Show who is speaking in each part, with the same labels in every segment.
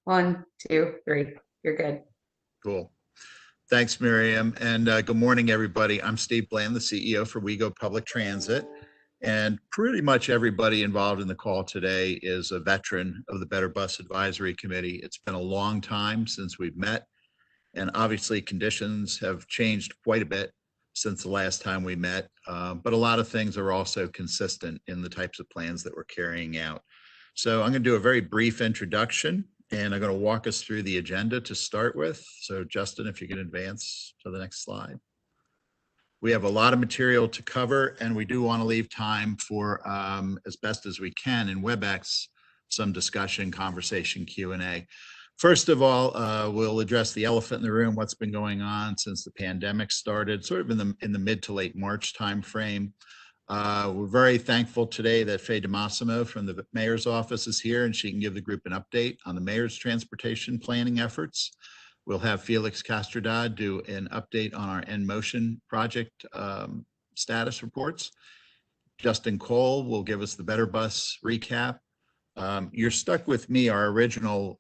Speaker 1: 1, 2, 3. You're good.
Speaker 2: Cool. Thanks, Miriam. And good morning, everybody. I'm Steve Bland, the CEO for WeGo Public Transit. And pretty much everybody involved in the call today is a veteran of the Better Bus Advisory Committee. It's been a long time since we've met. And obviously conditions have changed quite a bit since the last time we met. But a lot of things are also consistent in the types of plans that we're carrying out. So I'm going to do a very brief introduction, and I'm going to walk us through the agenda to start with. So Justin, if you can advance to the next slide. We have a lot of material to cover, and we do want to leave time for, as best as we can in WebEx, some discussion, conversation, Q&A. First of all, we'll address the elephant in the room, what's been going on since the pandemic started, sort of in the mid to late March timeframe. We're very thankful today that Faye DeMassimo from the Mayor's office is here, and she can give the group an update on the Mayor's transportation planning efforts. We'll have Felix Castrodad do an update on our nMotion project status reports. Justin Cole will give us the Better Bus recap. You're stuck with me. Our original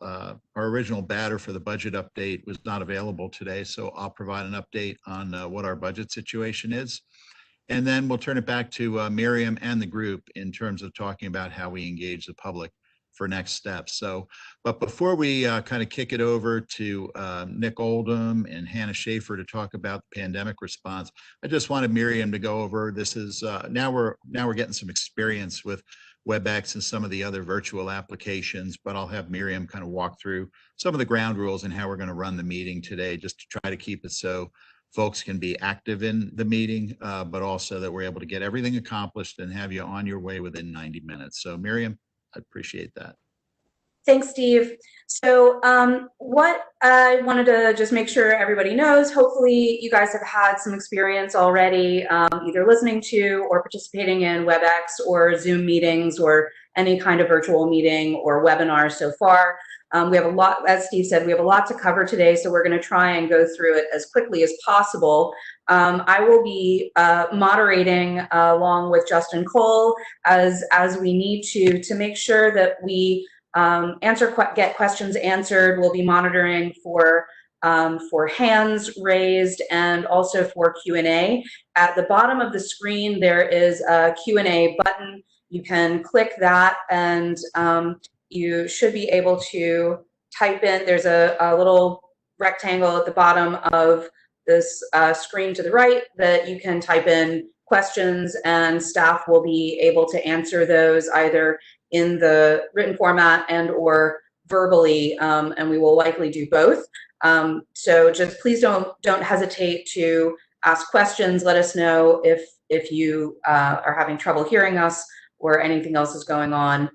Speaker 2: batter for the budget update was not available today, so I'll provide an update on what our budget situation is. And then we'll turn it back to Miriam and the group in terms of talking about how we engage the public for next steps. But before we kind of kick it over to Nick Oldham and Hannah Schaefer to talk about the pandemic response, I just wanted Miriam to go over, this is, now we're getting some experience with WebEx and some of the other virtual applications, but I'll have Miriam kind of walk through some of the ground rules and how we're going to run the meeting today, just to try to keep it so folks can be active in the meeting, but also that we're able to get everything accomplished and have you on your way within 90 minutes. So Miriam, I appreciate that.
Speaker 1: Thanks, Steve. So what I wanted to just make sure everybody knows, hopefully you guys have had some experience already, either listening to or participating in WebEx or Zoom meetings or any kind of virtual meeting or webinar so far. We have a lot, as Steve said, we have a lot to cover today, so we're going to try and go through it as quickly as possible. I will be moderating along with Justin Cole as we need to make sure that we get questions answered. We'll be monitoring for hands raised and also for Q&A. At the bottom of the screen, there is a Q&A button. You can click that and you should be able to type in, there's a little rectangle at the bottom of this screen to the right that you can type in questions, and staff will be able to answer those either in the written format and or verbally, and we will likely do both. So just please don't hesitate to ask questions. Let us know if you are having trouble hearing us or anything else is going on.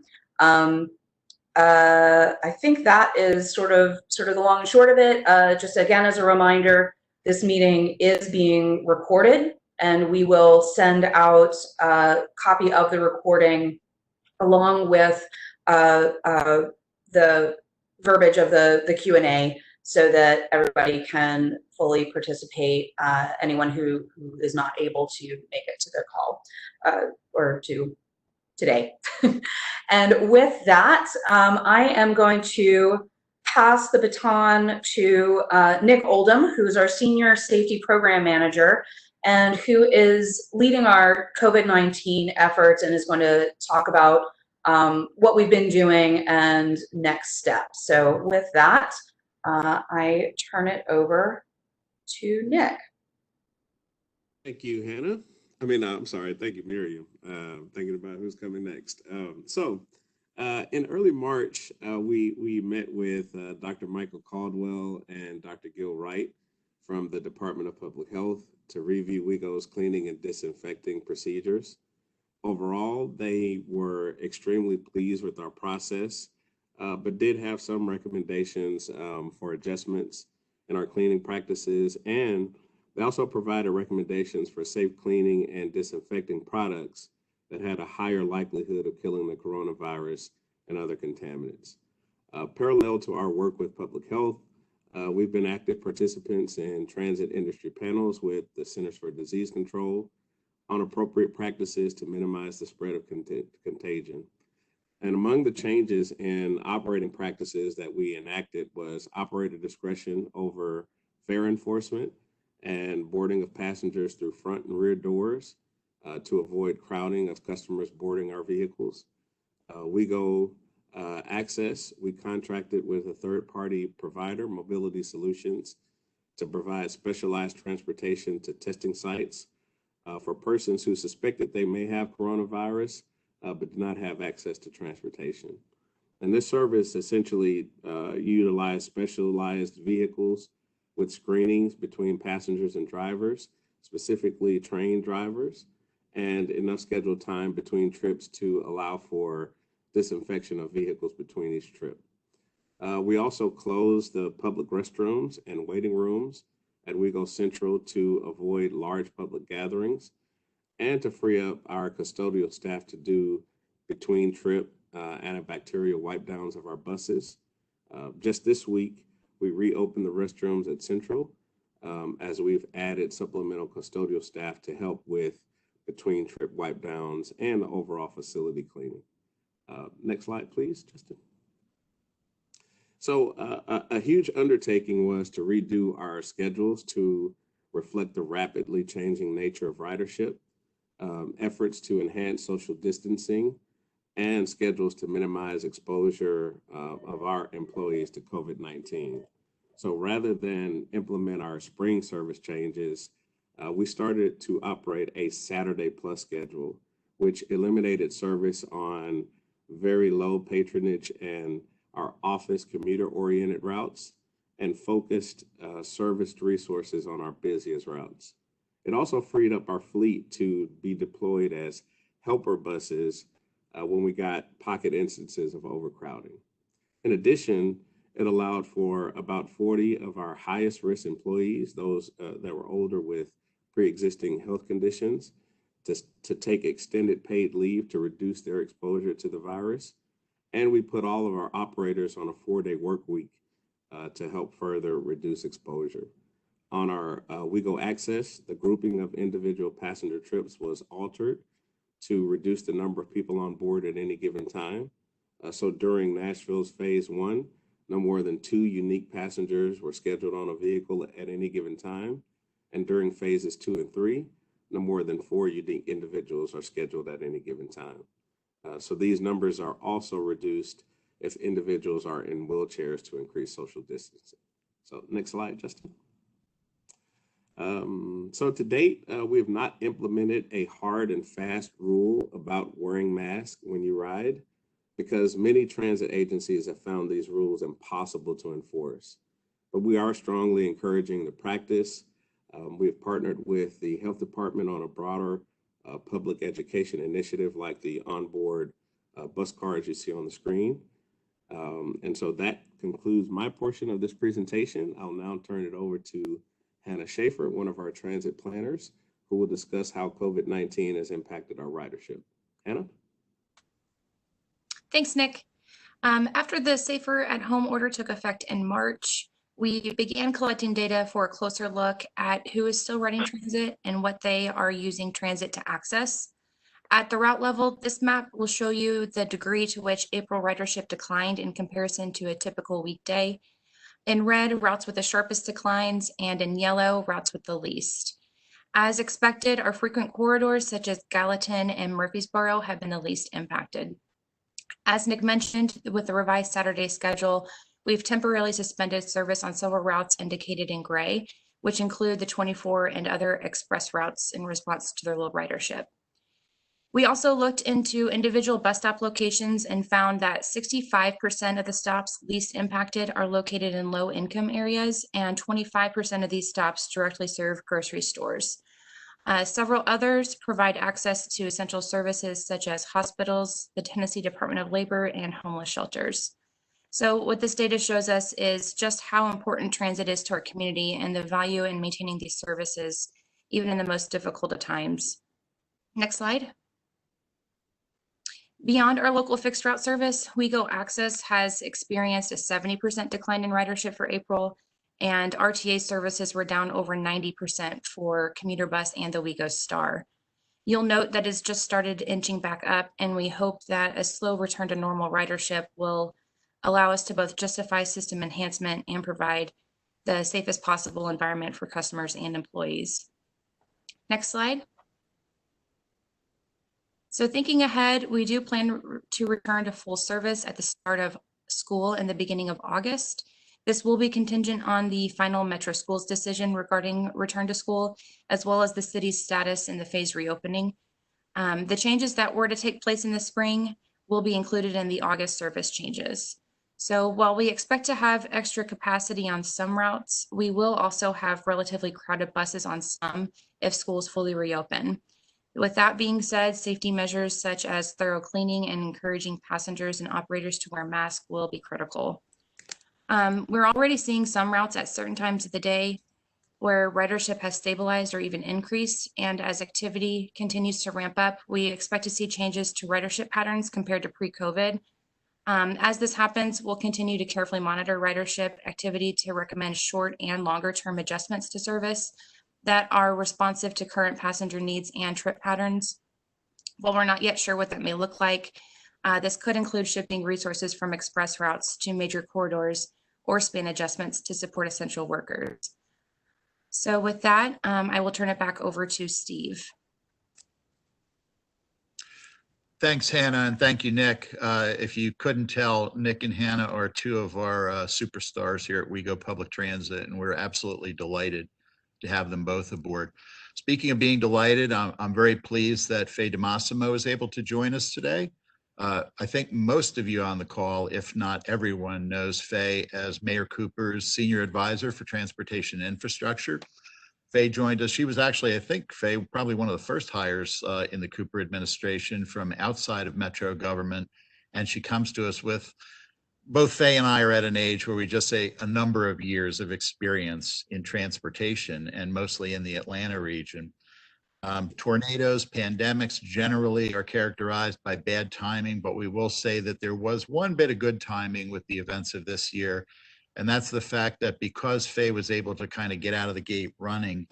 Speaker 1: I think that is sort of the long and short of it. Just again, as a reminder, this meeting is being recorded, and we will send out a copy of the recording along with the verbiage of the Q&A so that everybody can fully participate, anyone who is not able to make it to their call or to today. And with that, I am going to pass the baton to Nick Oldham, who's our Senior Safety Program Manager and who is leading our COVID-19 efforts and is going to talk about what we've been doing and next steps. So with that, I turn it over to Nick.
Speaker 3: Thank you, Hannah. I'm sorry. Thank you, Miriam. Thinking about who's coming next. In early March, we met with Dr. Michael Caldwell and Dr. Gil Wright from the Department of Public Health to review WeGo's cleaning and disinfecting procedures. Overall, they were extremely pleased with our process, but did have some recommendations for adjustments in our cleaning practices, and they also provided recommendations for safe cleaning and disinfecting products that had a higher likelihood of killing the coronavirus and other contaminants. Parallel to our work with public health, we've been active participants in transit industry panels with the Centers for Disease Control on appropriate practices to minimize the spread of contagion. And among the changes in operating practices that we enacted was operator discretion over fare enforcement and boarding of passengers through front and rear doors to avoid crowding of customers boarding our vehicles. WeGo Access, we contracted with a third-party provider, Mobility Solutions, to provide specialized transportation to testing sites for persons who suspected they may have coronavirus, but do not have access to transportation. And this service essentially utilized specialized vehicles with screenings between passengers and drivers, specifically trained drivers, and enough scheduled time between trips to allow for disinfection of vehicles between each trip. We also closed the public restrooms and waiting rooms at WeGo Central to avoid large public gatherings and to free up our custodial staff to do between trip antibacterial wipe downs of our buses. Just this week, we reopened the restrooms at Central as we've added supplemental custodial staff to help with between trip wipe downs and the overall facility cleaning. Next slide, please, Justin. So a huge undertaking was to redo our schedules to reflect the rapidly changing nature of ridership, efforts to enhance social distancing, and schedules to minimize exposure of our employees to COVID-19. So rather than implement our spring service changes, we started to operate a Saturday Plus schedule, which eliminated service on very low patronage and our office commuter-oriented routes and focused serviced resources on our busiest routes. It also freed up our fleet to be deployed as helper buses when we got pocket instances of overcrowding. In addition, it allowed for about 40 of our highest risk employees, those that were older with pre-existing health conditions, to take extended paid leave to reduce their exposure to the virus. And we put all of our operators on a 4-day work week to help further reduce exposure. On our WeGo Access, the grouping of individual passenger trips was altered to reduce the number of people on board at any given time. So during Nashville's phase 1, no more than 2 unique passengers were scheduled on a vehicle at any given time. And during phases 2 and 3, no more than 4 unique individuals are scheduled at any given time. So these numbers are also reduced if individuals are in wheelchairs to increase social distancing. So next slide, Justin. So to date, we have not implemented a hard and fast rule about wearing masks when you ride, because many transit agencies have found these rules impossible to enforce. But we are strongly encouraging the practice. We have partnered with the health department on a broader public education initiative like the onboard bus cards you see on the screen. And so that concludes my portion of this presentation. I'll now turn it over to Hannah Schaefer, one of our transit planners, who will discuss how COVID-19 has impacted our ridership. Hannah?
Speaker 4: Thanks, Nick. After the Safer at Home order took effect in March, we began collecting data for a closer look at who is still riding transit and what they are using transit to access. At the route level, this map will show you the degree to which April ridership declined in comparison to a typical weekday. In red, routes with the sharpest declines, and in yellow, routes with the least. As expected, our frequent corridors such as Gallatin and Murfreesboro have been the least impacted. As Nick mentioned, with the revised Saturday schedule, we've temporarily suspended service on several routes indicated in gray, which include the 24 and other express routes in response to their low ridership. We also looked into individual bus stop locations and found that 65% of the stops least impacted are located in low income areas, and 25% of these stops directly serve grocery stores. Several others provide access to essential services such as hospitals, the Tennessee Department of Labor, and homeless shelters. So what this data shows us is just how important transit is to our community and the value in maintaining these services, even in the most difficult of times. Next slide. Beyond our local fixed route service, WeGo Access has experienced a 70% decline in ridership for April, and RTA services were down over 90% for commuter bus and the WeGo Star. You'll note that it's just started inching back up, and we hope that a slow return to normal ridership will allow us to both justify system enhancement and provide the safest possible environment for customers and employees. Next slide. So thinking ahead, we do plan to return to full service at the start of school in the beginning of August. This will be contingent on the final Metro Schools decision regarding return to school, as well as the city's status in the phased reopening. The changes that were to take place in the spring will be included in the August service changes. So while we expect to have extra capacity on some routes, we will also have relatively crowded buses on some if schools fully reopen. With that being said, safety measures such as thorough cleaning and encouraging passengers and operators to wear masks will be critical. We're already seeing some routes at certain times of the day where ridership has stabilized or even increased. And as activity continues to ramp up, we expect to see changes to ridership patterns compared to pre-COVID. As this happens, we'll continue to carefully monitor ridership activity to recommend short and longer term adjustments to service that are responsive to current passenger needs and trip patterns. While we're not yet sure what that may look like, this could include shifting resources from express routes to major corridors or span adjustments to support essential workers. So with that, I will turn it back over to Steve.
Speaker 2: Thanks, Hannah, and thank you, Nick. If you couldn't tell, Nick and Hannah are two of our superstars here at WeGo Public Transit, and we're absolutely delighted to have them both aboard. Speaking of being delighted, I'm very pleased that Faye DeMassimo is able to join us today. I think most of you on the call, if not everyone, knows Faye as Mayor Cooper's Senior Advisor for Transportation Infrastructure. Faye joined us. She was actually, I think, Faye, probably one of the first hires in the Cooper administration from outside of Metro government. And she comes to us with, both Faye and I are at an age where we just say a number of years of experience in transportation and mostly in the Atlanta region. Tornadoes, pandemics generally are characterized by bad timing, but we will say that there was one bit of good timing with the events of this year. And that's the fact that because Faye was able to kind of get out of the gate running,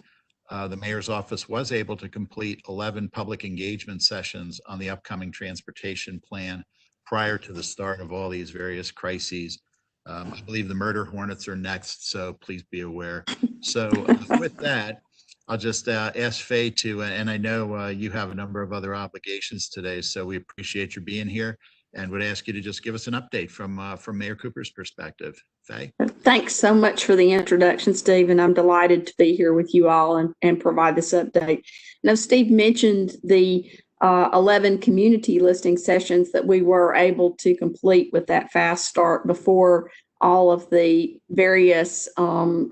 Speaker 2: the mayor's office was able to complete 11 public engagement sessions on the upcoming transportation plan prior to the start of all these various crises. I believe the murder hornets are next, so please be aware. So with that, I'll just ask Faye to, and I know you have a number of other obligations today, so we appreciate your being here and would ask you to just give us an update from Mayor Cooper's perspective. Faye?
Speaker 5: Thanks so much for the introduction, Steve, and I'm delighted to be here with you all and provide this update. Now, Steve mentioned the 11 community listing sessions that we were able to complete with that fast start before all of the various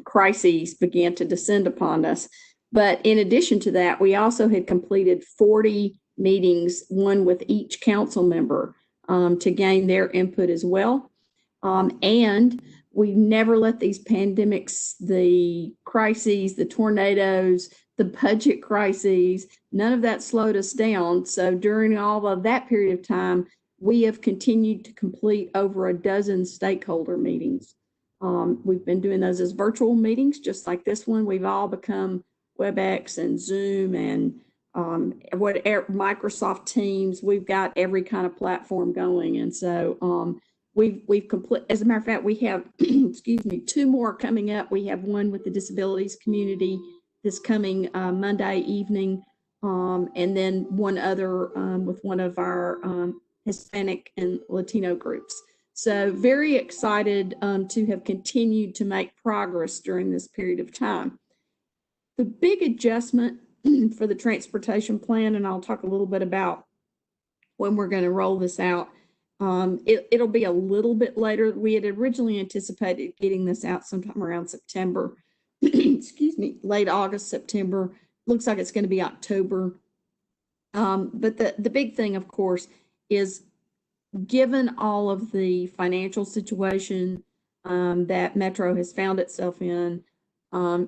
Speaker 5: crises began to descend upon us. But in addition to that, we also had completed 40 meetings, one with each council member, to gain their input as well. And we never let these pandemics, the crises, the tornadoes, the budget crises, none of that slowed us down. So during all of that period of time, we have continued to complete over a dozen stakeholder meetings. We've been doing those as virtual meetings, just like this one. We've all become WebEx and Zoom and Microsoft Teams. We've got every kind of platform going. And so we've complete, as a matter of fact, we have, excuse me, 2 more coming up. We have one with the disabilities community this coming Monday evening, and then one other with one of our Hispanic and Latino groups. So very excited to have continued to make progress during this period of time. The big adjustment for the transportation plan, and I'll talk a little bit about when we're going to roll this out. It'll be a little bit later. We had originally anticipated getting this out sometime around September, excuse me, late August, September. Looks like it's going to be October. But the big thing, of course, is given all of the financial situation that Metro has found itself in,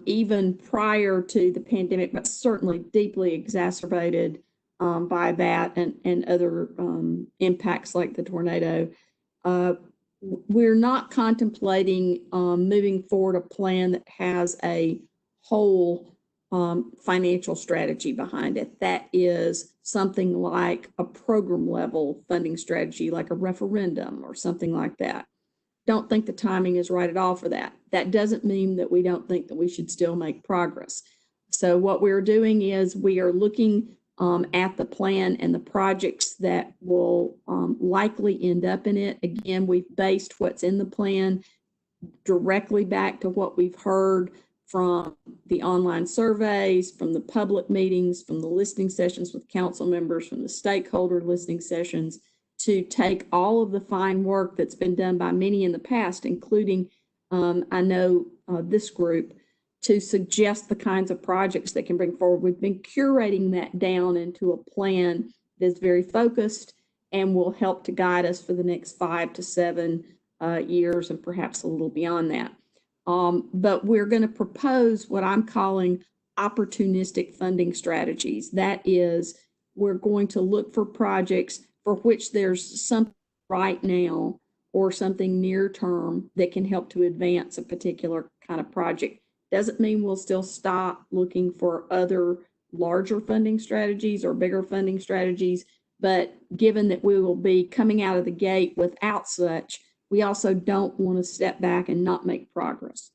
Speaker 5: even prior to the pandemic, but certainly deeply exacerbated by that and other impacts like the tornado. We're not contemplating moving forward a plan that has a whole financial strategy behind it. That is something like a program level funding strategy, like a referendum or something like that. Don't think the timing is right at all for that. That doesn't mean that we don't think that we should still make progress. So what we're doing is we are looking at the plan and the projects that will likely end up in it. Again, we've based what's in the plan directly back to what we've heard from the online surveys, from the public meetings, from the listening sessions with council members, from the stakeholder listening sessions, to take all of the fine work that's been done by many in the past, including, I know this group, to suggest the kinds of projects that can bring forward. We've been curating that down into a plan that's very focused and will help to guide us for the next 5 to 7 years and perhaps a little beyond that. But we're going to propose what I'm calling opportunistic funding strategies. That is, we're going to look for projects for which there's something right now or something near term that can help to advance a particular kind of project. Doesn't mean we'll still stop looking for other larger funding strategies or bigger funding strategies, but given that we will be coming out of the gate without such, we also don't want to step back and not make progress.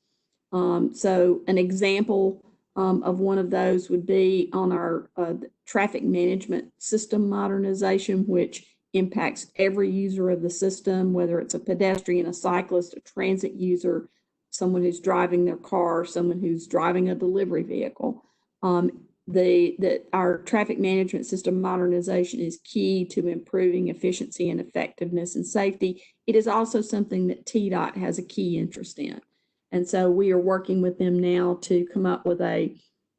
Speaker 5: So an example of one of those would be on our traffic management system modernization, which impacts every user of the system, whether it's a pedestrian, a cyclist, a transit user, someone who's driving their car, someone who's driving a delivery vehicle. Our traffic management system modernization is key to improving efficiency and effectiveness and safety. It is also something that TDOT has a key interest in. And so we are working with them now to come up with a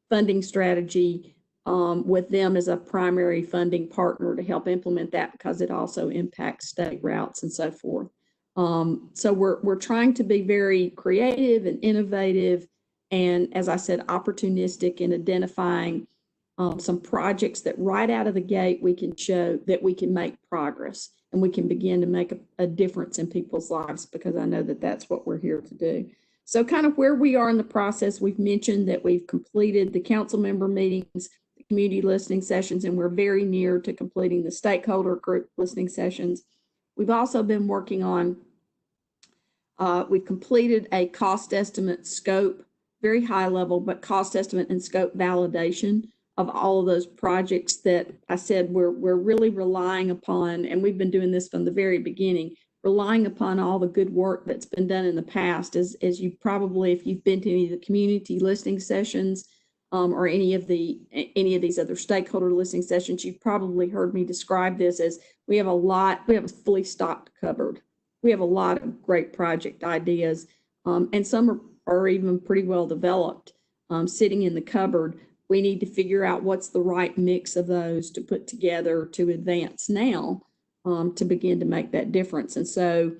Speaker 5: funding strategy with them as a primary funding partner to help implement that, because it also impacts state routes and so forth. So we're trying to be very creative and innovative, and as I said, opportunistic in identifying some projects that right out of the gate we can show that we can make progress and we can begin to make a difference in people's lives, because I know that that's what we're here to do. So kind of where we are in the process, we've mentioned that we've completed the council member meetings, the community listening sessions, and we're very near to completing the stakeholder group listening sessions. We've also been working on, we've completed a cost estimate scope, very high level, but cost estimate and scope validation of all of those projects that I said we're really relying upon, and we've been doing this from the very beginning, relying upon all the good work that's been done in the past. As you probably, if you've been to any of the community listening sessions or any of these other stakeholder listening sessions, you've probably heard me describe this as we have a fully stocked cupboard. We have a lot of great project ideas, and some are even pretty well developed, sitting in the cupboard. We need to figure out what's the right mix of those to put together to advance now, to begin to make that difference. And so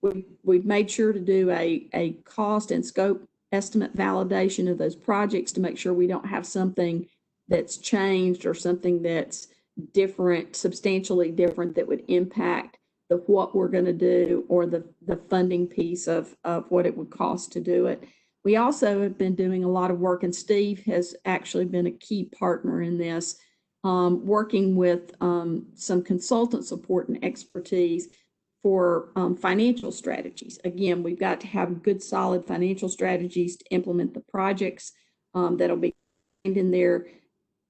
Speaker 5: we've made sure to do a cost and scope estimate validation of those projects to make sure we don't have something that's changed or something that's different, substantially different, that would impact what we're going to do or the funding piece of what it would cost to do it. We also have been doing a lot of work, and Steve has actually been a key partner in this, working with some consultant support and expertise for financial strategies. Again, we've got to have good, solid financial strategies to implement the projects that'll be in there,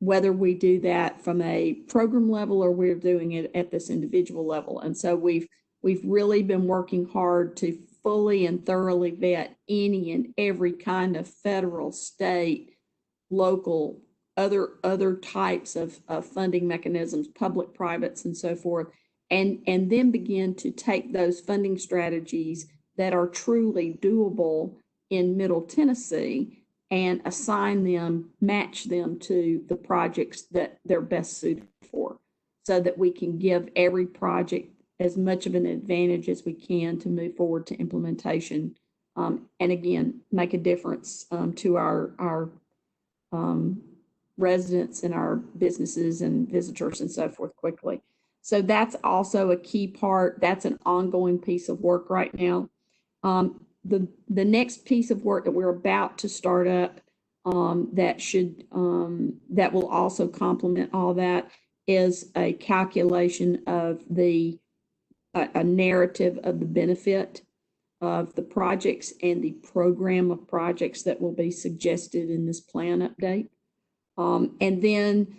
Speaker 5: whether we do that from a program level or we're doing it at this individual level. And so we've really been working hard to fully and thoroughly vet any and every kind of federal, state, local, other types of funding mechanisms, public, privates, and so forth, and then begin to take those funding strategies that are truly doable in Middle Tennessee and assign them, match them to the projects that they're best suited for, so that we can give every project as much of an advantage as we can to move forward to implementation, and again, make a difference to our residents and our businesses and visitors and so forth quickly. So that's also a key part. That's an ongoing piece of work right now. The next piece of work that we're about to start up that will also complement all that is a calculation of a narrative of the benefit of the projects and the program of projects that will be suggested in this plan update. And then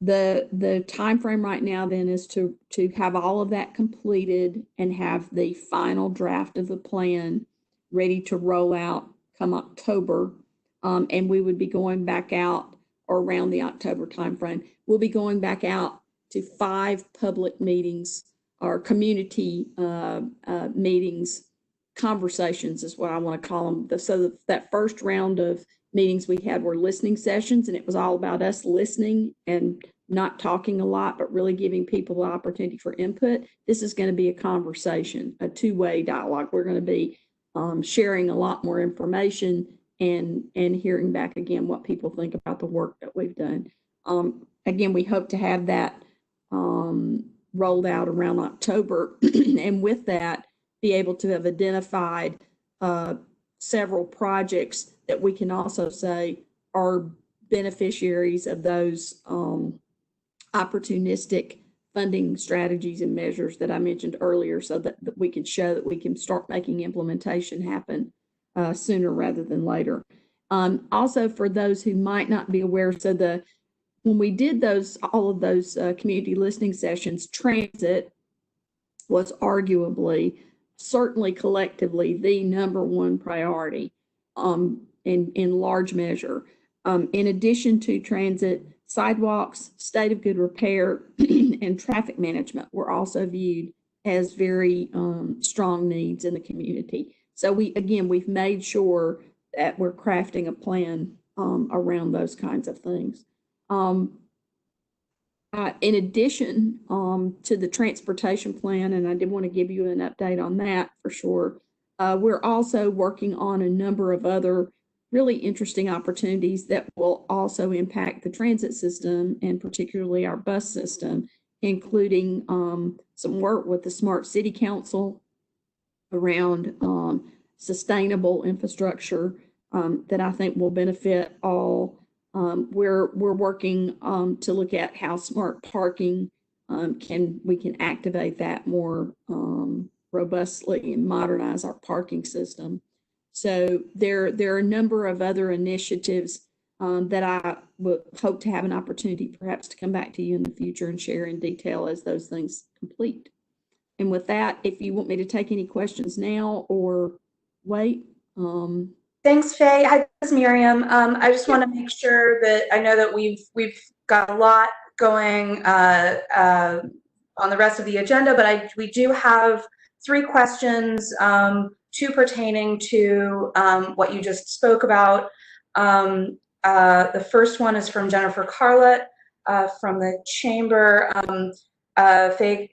Speaker 5: the time frame right now then is to have all of that completed and have the final draft of the plan ready to roll out come October. And we would be going back out, or around the October timeframe, we'll be going back out to 5 public meetings or community meetings. Conversations is what I want to call them. So that first round of meetings we had were listening sessions, and it was all about us listening and not talking a lot, but really giving people an opportunity for input. This is going to be a conversation, a two-way dialogue. We're going to be sharing a lot more information and hearing back again what people think about the work that we've done. Again, we hope to have that rolled out around October, and with that, be able to have identified several projects that we can also say are beneficiaries of those opportunistic funding strategies and measures that I mentioned earlier, so that we can show that we can start making implementation happen sooner rather than later. Also, for those who might not be aware, so when we did all of those community listening sessions, transit was arguably, certainly collectively, the #1 priority in large measure. In addition to transit, sidewalks, state of good repair, and traffic management were also viewed as very strong needs in the community. So we've made sure that we're crafting a plan around those kinds of things. In addition to the transportation plan, and I did want to give you an update on that for sure, we're also working on a number of other really interesting opportunities that will also impact the transit system, and particularly our bus system, including some work with the Smart City Council around sustainable infrastructure that I think will benefit all. We're working to look at how smart parking we can activate that more robustly and modernize our parking system. So there are a number of other initiatives that I would hope to have an opportunity perhaps to come back to you in the future and share in detail as those things complete. And with that, if you want me to take any questions now or wait.
Speaker 1: Thanks, Faye. Hi, this is Miriam. I just want to make sure that I know that we've got a lot going on the rest of the agenda, but we do have 3 questions, 2 pertaining to what you just spoke about. The first one is from Jennifer Carlett from the Chamber. Faye,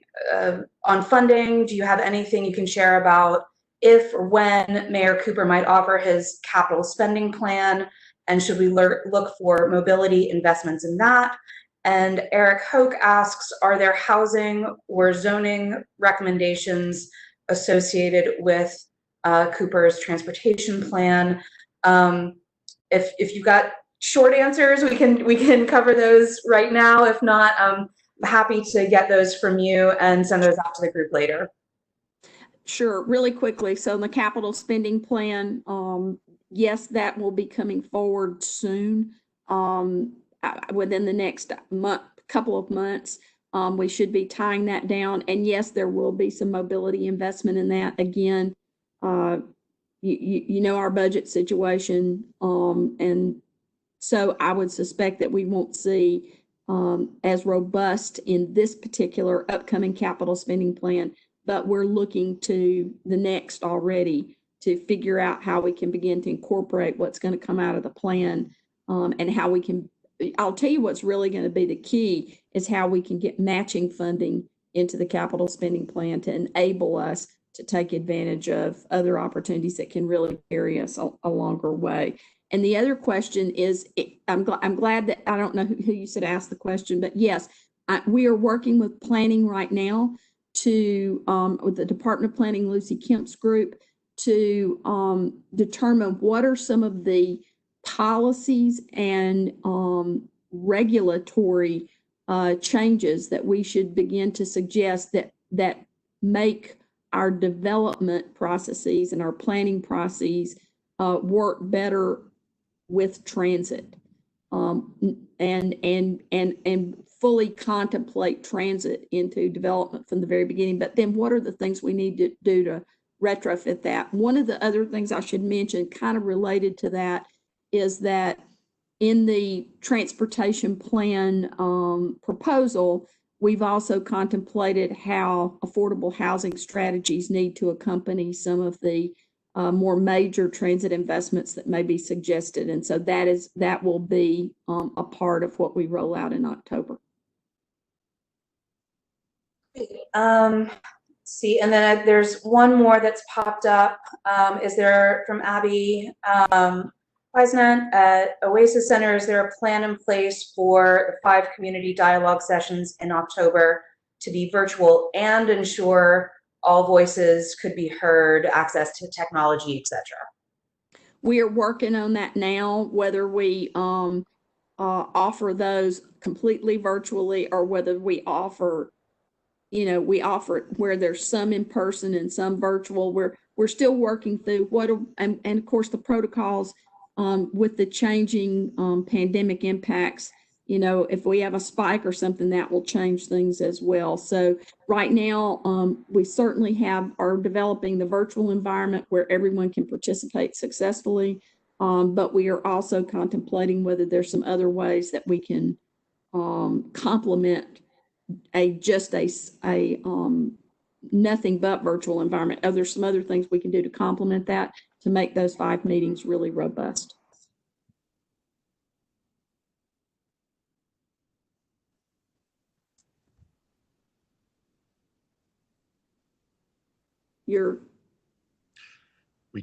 Speaker 1: on funding, do you have anything you can share about if or when Mayor Cooper might offer his capital spending plan, and should we look for mobility investments in that? And Eric Hoke asks, are there housing or zoning recommendations associated with Cooper's transportation plan? If you've got short answers, we can cover those right now. If not, I'm happy to get those from you and send those out to the group later.
Speaker 5: Sure, really quickly. So in the capital spending plan, yes, that will be coming forward soon. Within the next couple of months, we should be tying that down. And yes, there will be some mobility investment in that. Again, you know our budget situation, and so I would suspect that we won't see as robust in this particular upcoming capital spending plan. But we're looking to the next already to figure out how we can begin to incorporate what's going to come out of the plan, and how we can, I'll tell you what's really going to be the key is how we can get matching funding into the capital spending plan to enable us to take advantage of other opportunities that can really carry us a longer way. And the other question is, I'm glad that, I don't know who you said asked the question, but yes, we are working with planning right now with the Department of Planning, Lucy Kemp's group, to determine what are some of the policies and regulatory changes that we should begin to suggest that make our development processes and our planning processes work better with transit, and fully contemplate transit into development from the very beginning. But then what are the things we need to do to retrofit that? One of the other things I should mention, kind of related to that, is that in the transportation plan proposal, we've also contemplated how affordable housing strategies need to accompany some of the more major transit investments that may be suggested. And so that will be a part of what we roll out in October.
Speaker 1: See, and then there's one more that's popped up. Is there from Abby Weisnant at Oasis Center? Is there a plan in place for the 5 community dialogue sessions in October to be virtual and ensure all voices could be heard, access to technology, etc.?
Speaker 5: We are working on that now, whether we offer those completely virtually or whether we offer it where there's some in person and some virtual. We're still working through and of course the protocols with the changing pandemic impacts. If we have a spike or something, that will change things as well. So right now, we certainly are developing the virtual environment where everyone can participate successfully. But we are also contemplating whether there's some other ways that we can complement nothing but virtual environment. There's some other things we can do to complement that to make those 5 meetings really robust.
Speaker 2: We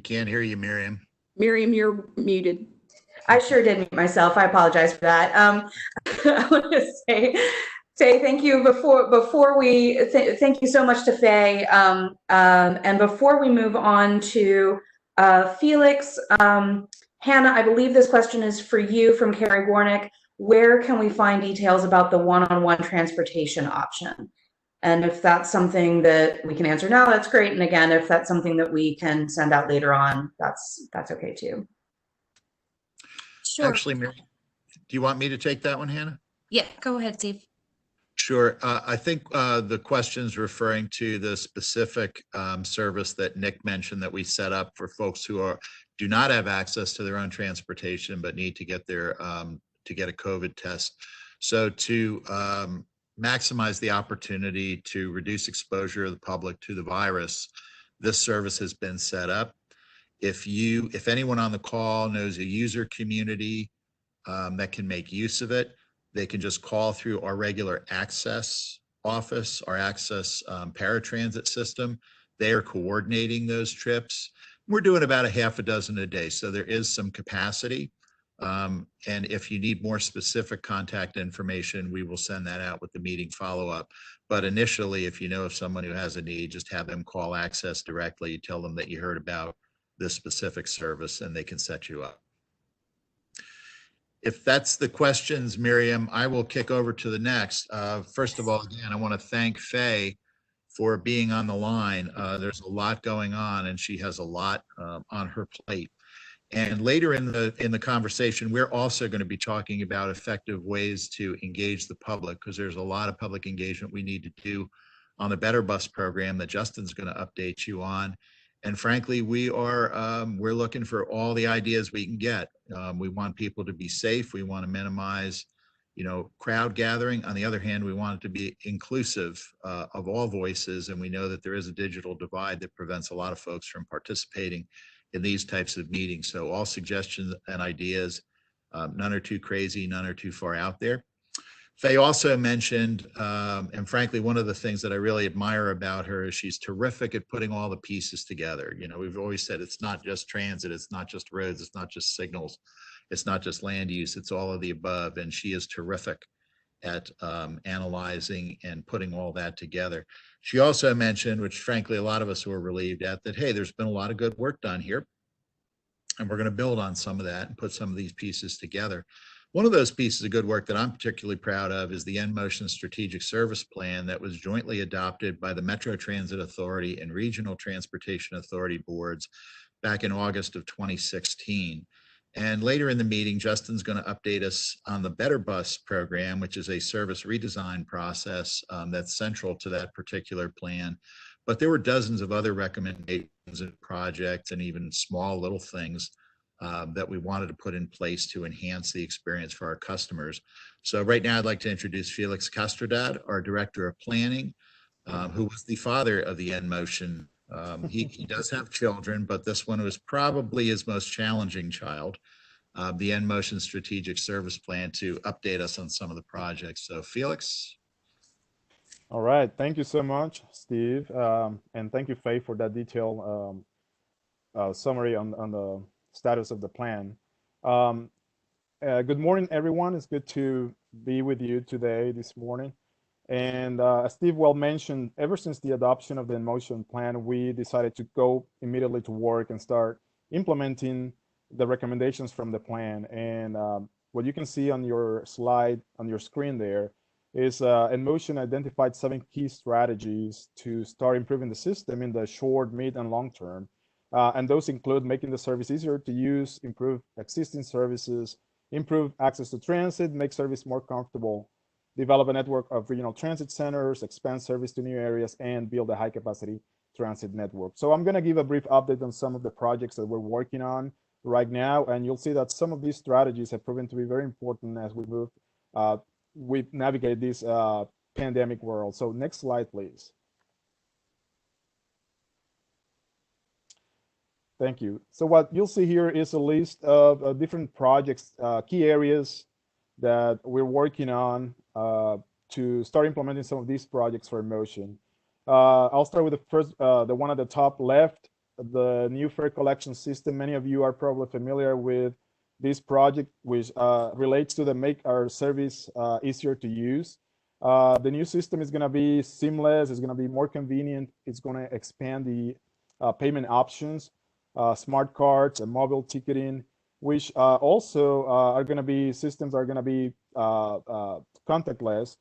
Speaker 2: can't hear you, Miriam.
Speaker 5: Miriam, you're muted.
Speaker 1: I sure did mute myself. I apologize for that. I want to say thank you thank you so much to Faye. And before we move on to Felix, Hannah, I believe this question is for you from Carrie Warnick. Where can we find details about the one-on-one transportation option? And if that's something that we can answer now, that's great. And again, if that's something that we can send out later on, that's okay too.
Speaker 4: Sure.
Speaker 2: Actually, Mary, do you want me to take that one, Hannah?
Speaker 4: Yeah, go ahead, Steve.
Speaker 2: Sure. I think the question's referring to the specific service that Nick mentioned that we set up for folks who do not have access to their own transportation but need to get their to get a COVID test. So to maximize the opportunity to reduce exposure of the public to the virus, this service has been set up. If anyone on the call knows a user community that can make use of it, they can just call through our regular access office, our access paratransit system. They are coordinating those trips. We're doing about a half a dozen a day, so there is some capacity. And if you need more specific contact information, we will send that out with the meeting follow-up. But initially, if you know of someone who has a need, just have them call access directly, tell them that you heard about this specific service, and they can set you up. If that's the questions, Miriam, I will kick over to the next. First of all, again, I want to thank Faye for being on the line. There's a lot going on, and she has a lot on her plate. And later in the conversation, we're also going to be talking about effective ways to engage the public, because there's a lot of public engagement we need to do on the Better Bus program that Justin's going to update you on. And frankly, we're looking for all the ideas we can get. We want people to be safe. We want to minimize, crowd gathering. On the other hand, we want it to be inclusive of all voices. And we know that there is a digital divide that prevents a lot of folks from participating in these types of meetings. So all suggestions and ideas, none are too crazy, none are too far out there. Faye also mentioned, and frankly, one of the things that I really admire about her is she's terrific at putting all the pieces together. We've always said it's not just transit, it's not just roads, it's not just signals, it's not just land use, it's all of the above. And she is terrific at analyzing and putting all that together. She also mentioned, which frankly, a lot of us were relieved at, that, hey, there's been a lot of good work done here. And we're going to build on some of that and put some of these pieces together. One of those pieces of good work that I'm particularly proud of is the nMotion Strategic Service Plan that was jointly adopted by the Metro Transit Authority and Regional Transportation Authority boards back in August of 2016. And later in the meeting, Justin's going to update us on the Better Bus program, which is a service redesign process that's central to that particular plan. But there were dozens of other recommendations and projects and even small little things that we wanted to put in place to enhance the experience for our customers. So right now I'd like to introduce Felix Castrodad, our Director of Planning, who was the father of the nMotion. He does have children, but this one was probably his most challenging child, the nMotion Strategic Service Plan, to update us on some of the projects. So Felix.
Speaker 6: All right, thank you so much, Steve, and thank you, Faye, for that detailed summary on the status of the plan. Good morning, everyone. It's good to be with you today, this morning. And as Steve well mentioned, ever since the adoption of the nMotion plan, we decided to go immediately to work and start implementing the recommendations from the plan. And what you can see on your slide, on your screen there, is nMotion identified 7 key strategies to start improving the system in the short, mid, and long term. And those include making the service easier to use, improve existing services, improve access to transit, make service more comfortable, develop a network of regional transit centers, expand service to new areas, and build a high-capacity transit network. So I'm going to give a brief update on some of the projects that we're working on right now, and you'll see that some of these strategies have proven to be very important as we navigate this pandemic world. So next slide, please. Thank you. So what you'll see here is a list of different projects, key areas that we're working on to start implementing some of these projects for nMotion. I'll start with the first, the one at the top left, the new fare collection system. Many of you are probably familiar with this project, which relates to make our service easier to use. The new system is going to be seamless. It's going to be more convenient. It's going to expand the payment options, smart cards and mobile ticketing, which also are going to be contactless,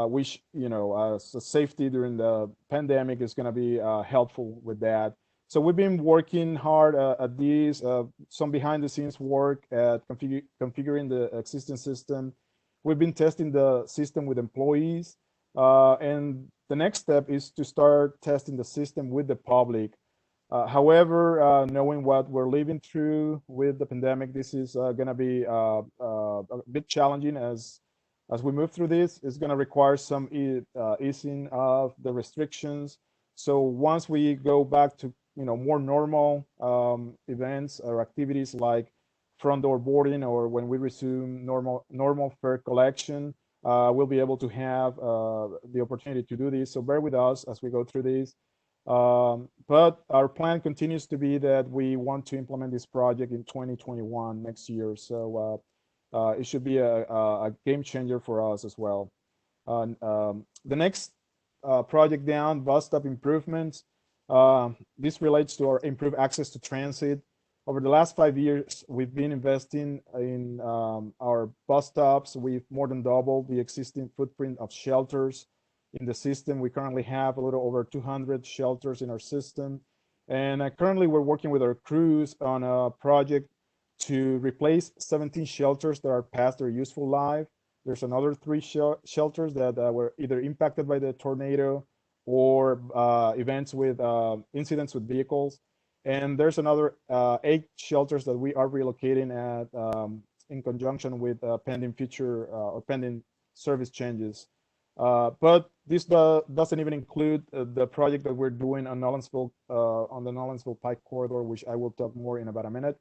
Speaker 6: which, you know, safety during the pandemic is going to be helpful with that. So we've been working hard at these, some behind the scenes work at configuring the existing system. We've been testing the system with employees, and the next step is to start testing the system with the public. However, knowing what we're living through with the pandemic, this is going to be a bit challenging as we move through this. It's going to require some easing of the restrictions. So once we go back to more normal events or activities like front door boarding, or when we resume normal fare collection, we'll be able to have the opportunity to do this. So bear with us as we go through this. But our plan continues to be that we want to implement this project in 2021, next year. So it should be a game changer for us as well. The next project down, bus stop improvements. This relates to our improved access to transit. Over the last 5 years, we've been investing in our bus stops. We've more than doubled the existing footprint of shelters in the system. We currently have a little over 200 shelters in our system. And currently we're working with our crews on a project to replace 17 shelters that are past their useful life. There's another 3 shelters that were either impacted by the tornado or events with incidents with vehicles. And there's another 8 shelters that we are relocating at in conjunction with pending future or pending service changes. But this doesn't even include the project that we're doing on Nolensville, on the Nolensville Pike corridor, which I will talk more in about a minute.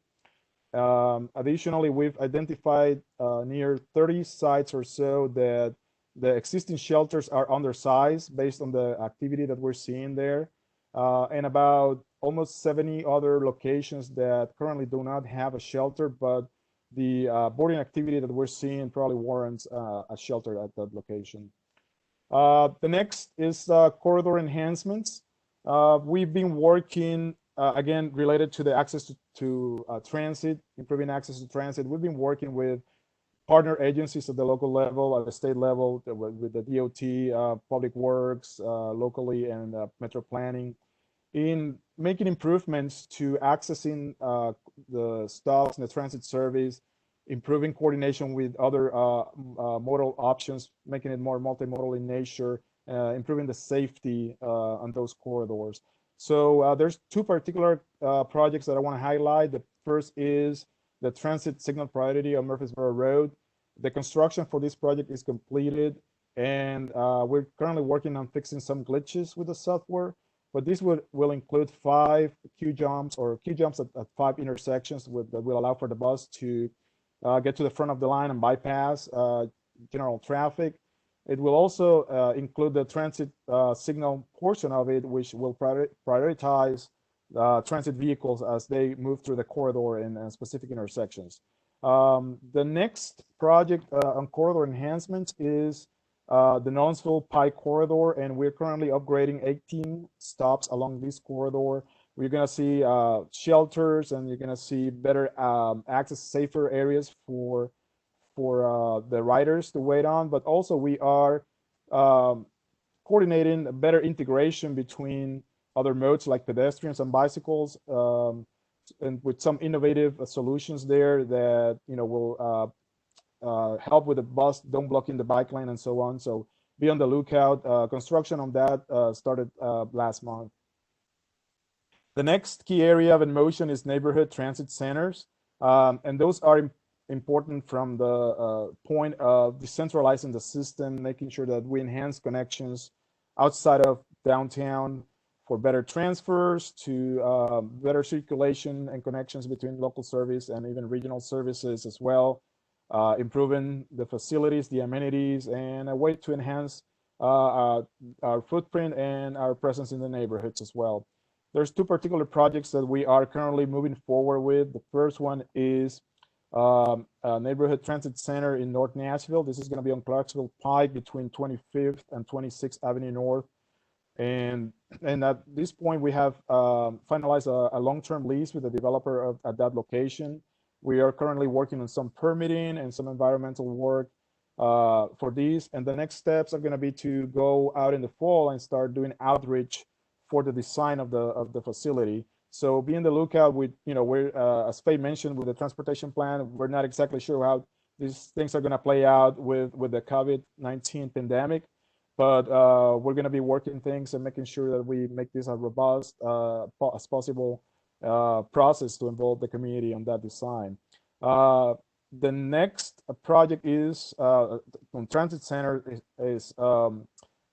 Speaker 6: Additionally, we've identified near 30 sites or so that the existing shelters are undersized based on the activity that we're seeing there, and about almost 70 other locations that currently do not have a shelter, but the boarding activity that we're seeing probably warrants a shelter at that location. The next is corridor enhancements. We've been working, again, related to the access to transit, improving access to transit. We've been working with partner agencies at the local level, at the state level, with the DOT, Public Works, locally, and Metro Planning, in making improvements to accessing the stops and the transit service, improving coordination with other modal options, making it more multimodal in nature, improving the safety on those corridors. So there's two particular projects that I want to highlight. The first is the transit signal priority on Murfreesboro Road. The construction for this project is completed, and we're currently working on fixing some glitches with the software. But this will include 5 queue jumps at 5 intersections that will allow for the bus to get to the front of the line and bypass general traffic. It will also include the transit signal portion of it, which will prioritize transit vehicles as they move through the corridor in specific intersections. The next project on corridor enhancements is the Nashville Pike corridor, and we're currently upgrading 18 stops along this corridor. We're going to see shelters, and you're going to see better access, safer areas for the riders to wait on. But also we are coordinating a better integration between other modes like pedestrians and bicycles, and with some innovative solutions there that will help with the bus don't blocking the bike lane and so on. So be on the lookout. Construction on that started last month. The next key area of nMotion is neighborhood transit centers, and those are important from the point of decentralizing the system, making sure that we enhance connections outside of downtown for better transfers, to better circulation and connections between local service and even regional services as well, improving the facilities, the amenities, and a way to enhance our footprint and our presence in the neighborhoods as well. There's 2 particular projects that we are currently moving forward with. The first one is a neighborhood transit center in North Nashville. This is going to be on Clarksville Pike between 25th and 26th Avenue North. And at this point, we have finalized a long-term lease with the developer at that location. We are currently working on some permitting and some environmental work for these. And the next steps are going to be to go out in the fall and start doing outreach for the design of the facility. So be on the lookout. We're as Faye mentioned, with the transportation plan, we're not exactly sure how these things are going to play out with the COVID-19 pandemic, but we're going to be working things and making sure that we make this as robust as possible process to involve the community on that design. The next project is on transit center is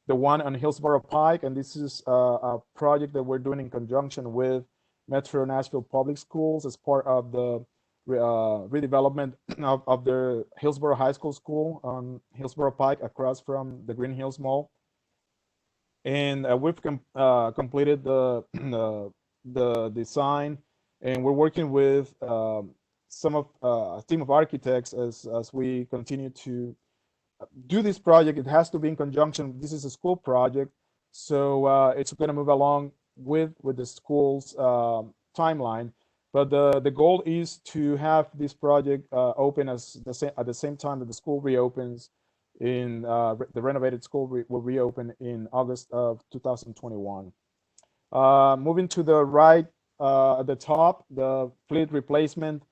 Speaker 6: the one on Hillsborough Pike, and this is a project that we're doing in conjunction with Metro Nashville Public Schools as part of the redevelopment of the Hillsborough High School on Hillsborough Pike across from the Green Hills Mall. And we've completed the design, and we're working with a team of architects as we continue to do this project. It has to be in conjunction. This is a school project, so it's going to move along with the school's timeline. But the goal is to have this project open at the same time that the school reopens. The renovated school will reopen in August of 2021. Moving to the right at the top, the fleet replacement.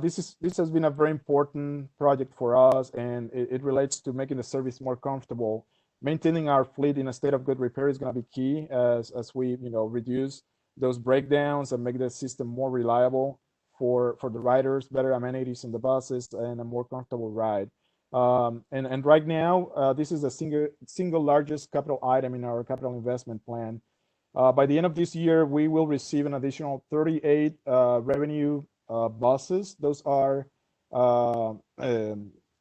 Speaker 6: This has been a very important project for us, and it relates to making the service more comfortable. Maintaining our fleet in a state of good repair is going to be key as we reduce those breakdowns and make the system more reliable for the riders, better amenities in the buses, and a more comfortable ride. And right now, this is the single largest capital item in our capital investment plan. By the end of this year, we will receive an additional 38 revenue buses. Those are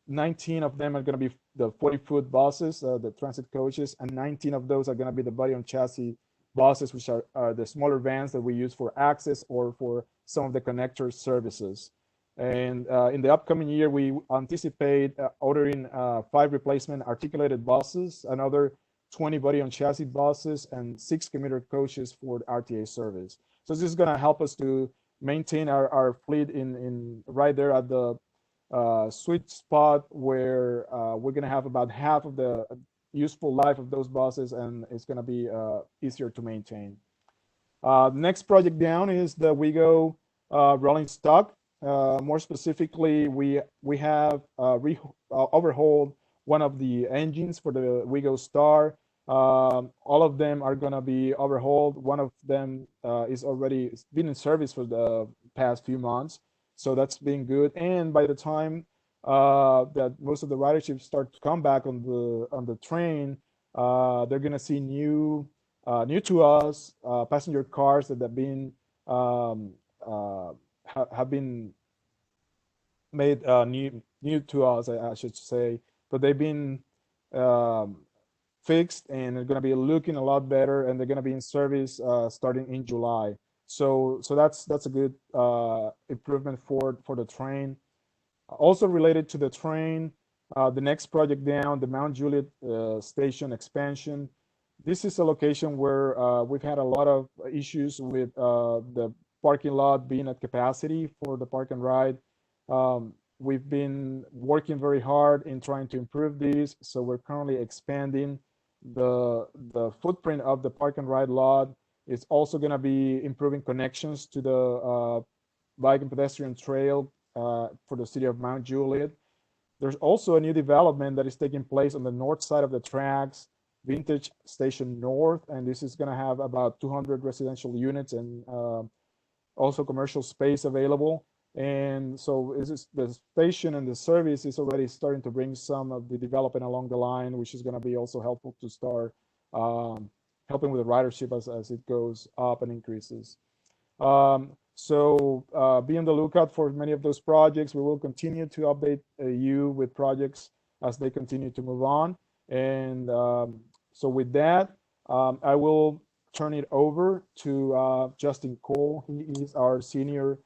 Speaker 6: 19 of them are going to be the 40-foot buses, the transit coaches, and 19 of those are going to be the body on chassis buses, which are the smaller vans that we use for access or for some of the connector services. And in the upcoming year, we anticipate ordering 5 replacement articulated buses, another 20 body on chassis buses, and 6 commuter coaches for the RTA service. So this is going to help us to maintain our fleet in right there at the sweet spot where we're going to have about half of the useful life of those buses, and it's going to be easier to maintain. Next project down is the WeGo rolling stock. More specifically, we have overhauled one of the engines for the WeGo Star. All of them are going to be overhauled. One of them is already been in service for the past few months, so that's been good. And by the time that most of the riderships start to come back on the train, they're going to see new to us passenger cars that have been have been made new to us, I should say, but they've been fixed and they're going to be looking a lot better, and they're going to be in service starting in July. So that's a good improvement for the train. Also related to the train, the next project down, the Mount Juliet station expansion. This is a location where we've had a lot of issues with the parking lot being at capacity for the park and ride. We've been working very hard in trying to improve these, so we're currently expanding the footprint of the park and ride lot. It's also going to be improving connections to the bike and pedestrian trail for the city of Mount Juliet. There's also a new development that is taking place on the north side of the tracks, Vintage Station North, and this is going to have about 200 residential units and also commercial space available. And so the station and the service is already starting to bring some of the development along the line, which is going to be also helpful to start helping with the ridership as it goes up and increases. So be on the lookout for many of those projects. We will continue to update you with projects as they continue to move on. And so with that, I will turn it over to Justin Cole. He is our senior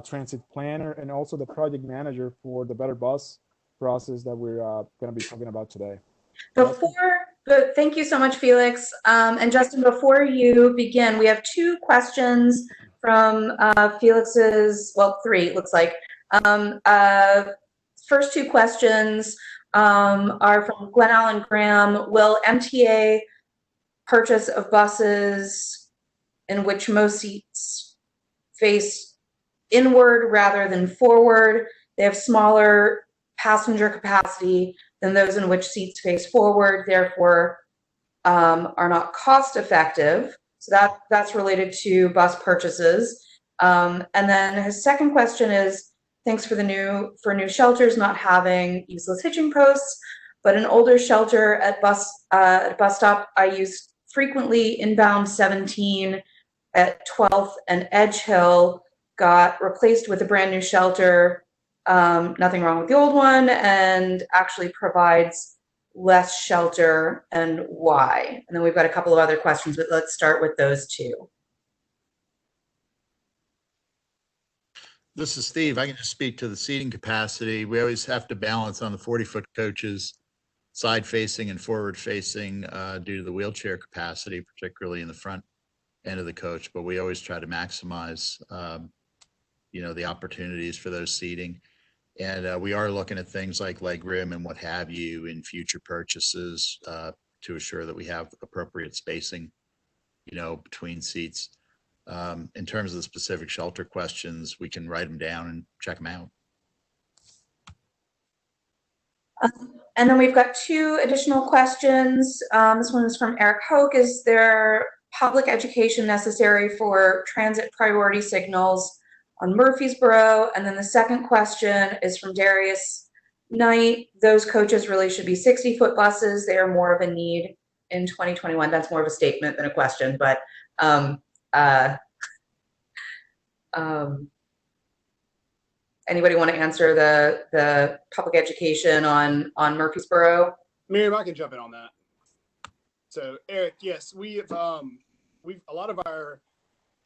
Speaker 6: transit planner and also the project manager for the Better Bus process that we're going to be talking about today.
Speaker 1: Thank you so much, Felix. And Justin, before you begin, we have two questions from Felix's, well, three, it looks like. First two questions are from Glenn Allen Graham. Will MTA purchase of buses in which most seats face inward rather than forward? They have smaller passenger capacity than those in which seats face forward, therefore are not cost effective. So that's related to bus purchases. And then his second question is, thanks for new shelters not having useless hitching posts, but an older shelter at bus stop I use frequently, inbound 17 at 12th and Edge Hill, got replaced with a brand new shelter. Nothing wrong with the old one, and actually provides less shelter, and why? And then we've got a couple of other questions, but let's start with those two.
Speaker 2: This is Steve. I can just speak to the seating capacity. We always have to balance on the 40-foot coaches, side facing and forward facing due to the wheelchair capacity, particularly in the front end of the coach. But we always try to maximize, the opportunities for those seating. And we are looking at things like legroom and what have you in future purchases to assure that we have appropriate spacing, between seats. In terms of the specific shelter questions, we can write them down and check them out.
Speaker 1: And then we've got two additional questions. This one is from Eric Hoke. Is there public education necessary for transit priority signals on Murfreesboro? And then the second question is from Darius Knight. Those coaches really should be 60-foot buses. They are more of a need in 2021. That's more of a statement than a question, but anybody want to answer the public education on Murfreesboro?
Speaker 7: Miriam, I can jump in on that. So Eric, yes, we've a lot of our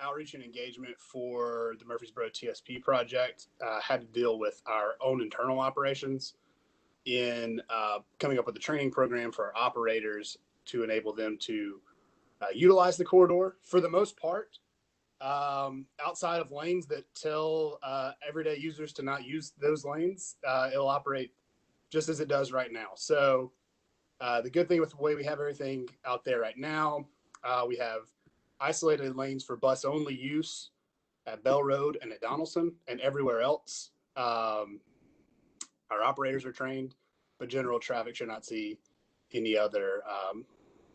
Speaker 7: outreach and engagement for the Murfreesboro TSP project had to deal with our own internal operations in coming up with a training program for our operators to enable them to utilize the corridor. For the most part, outside of lanes that tell everyday users to not use those lanes, it'll operate just as it does right now. So the good thing with the way we have everything out there right now, we have isolated lanes for bus only use at Bell Road and at Donaldson, and everywhere else. Our operators are trained, but general traffic should not see any other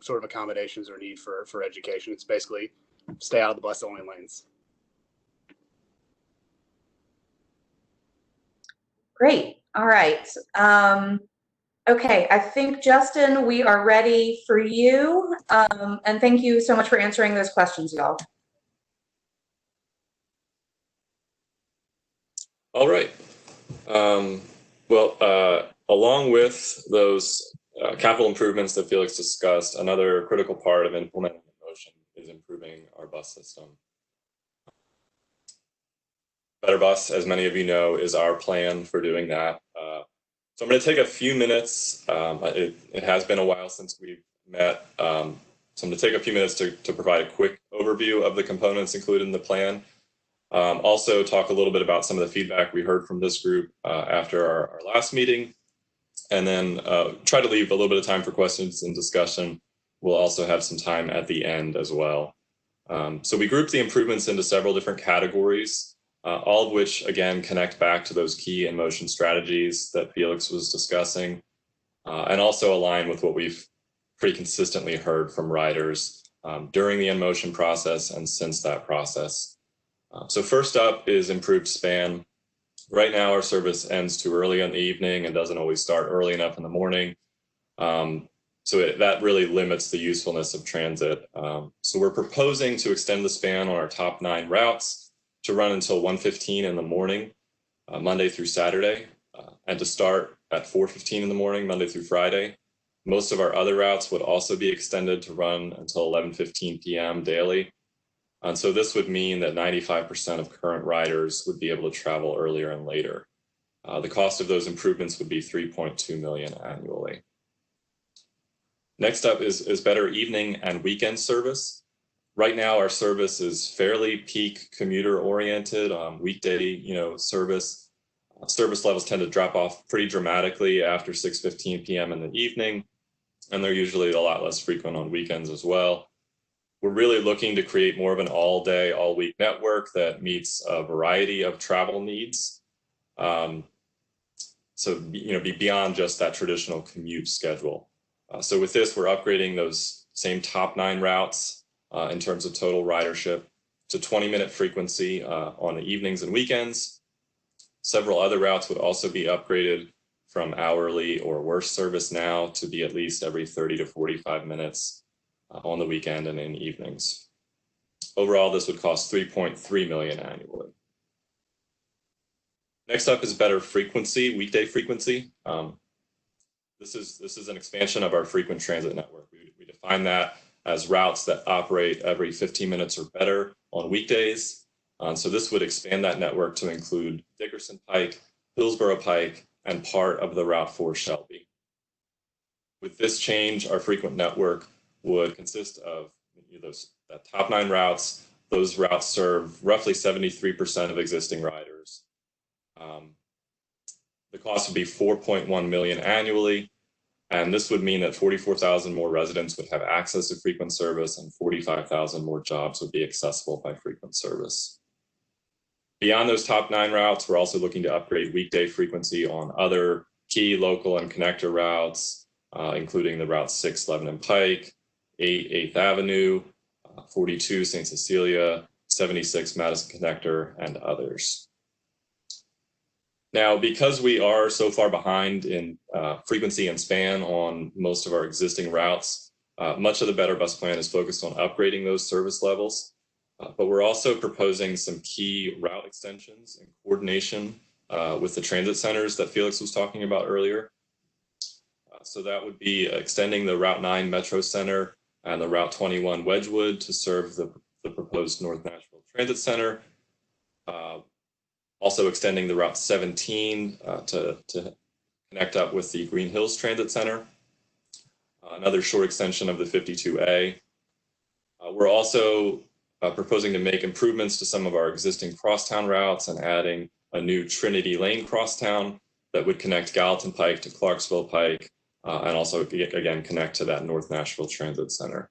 Speaker 7: sort of accommodations or need for education. It's basically stay out of the bus only lanes.
Speaker 1: Great. All right. Okay, I think, Justin, we are ready for you. And thank you so much for answering those questions, y'all.
Speaker 8: All right. Along with those capital improvements that Felix discussed, another critical part of implementing nMotion is improving our bus system. Better Bus, as many of you know, is our plan for doing that. So I'm going to take a few minutes. It has been a while since we've met. So I'm going to take a few minutes to provide a quick overview of the components included in the plan. Also talk a little bit about some of the feedback we heard from this group after our last meeting, and then try to leave a little bit of time for questions and discussion. We'll also have some time at the end as well. So we grouped the improvements into several different categories, all of which, again, connect back to those key nMotion strategies that Felix was discussing, and also align with what we've pretty consistently heard from riders during the nMotion process and since that process. So first up is improved span. Right now, our service ends too early in the evening and doesn't always start early enough in the morning. That really limits the usefulness of transit. So we're proposing to extend the span on our top 9 routes to run until 1:15 in the morning, Monday through Saturday, and to start at 4:15 in the morning, Monday through Friday. Most of our other routes would also be extended to run until 11:15 p.m. daily. And so this would mean that 95% of current riders would be able to travel earlier and later. The cost of those improvements would be $3.2 million annually. Next up is better evening and weekend service. Right now, our service is fairly peak commuter oriented. Weekday, service levels tend to drop off pretty dramatically after 6:15 p.m. in the evening, and they're usually a lot less frequent on weekends as well. We're really looking to create more of an all-day, all-week network that meets a variety of travel needs. Be beyond just that traditional commute schedule. So with this, we're upgrading those same top 9 routes in terms of total ridership to 20-minute frequency on the evenings and weekends. Several other routes would also be upgraded from hourly or worse service now to be at least every 30 to 45 minutes on the weekend and in evenings. Overall, this would cost $3.3 million annually. Next up is better frequency, weekday frequency. This is an expansion of our frequent transit network. We define that as routes that operate every 15 minutes or better on weekdays. So this would expand that network to include Dickerson Pike, Hillsborough Pike, and part of the Route 4 Shelby. With this change, our frequent network would consist of that top 9 routes. Those routes serve roughly 73% of existing riders. The cost would be $4.1 million annually, and this would mean that 44,000 more residents would have access to frequent service and 45,000 more jobs would be accessible by frequent service. Beyond those top 9 routes, we're also looking to upgrade weekday frequency on other key local and connector routes, including the Route 6 Lebanon Pike, 8th Avenue, 42 St. Cecilia, 76 Madison Connector, and others. Now, because we are so far behind in frequency and span on most of our existing routes, much of the Better Bus plan is focused on upgrading those service levels. But we're also proposing some key route extensions in coordination with the transit centers that Felix was talking about earlier. So that would be extending the Route 9 Metro Center and the Route 21 Wedgewood to serve the proposed North Nashville Transit Center. Also extending the Route 17 to connect up with the Green Hills Transit Center. Another short extension of the 52A. We're also proposing to make improvements to some of our existing crosstown routes and adding a new Trinity Lane crosstown that would connect Gallatin Pike to Clarksville Pike, and also, again, connect to that North Nashville Transit Center.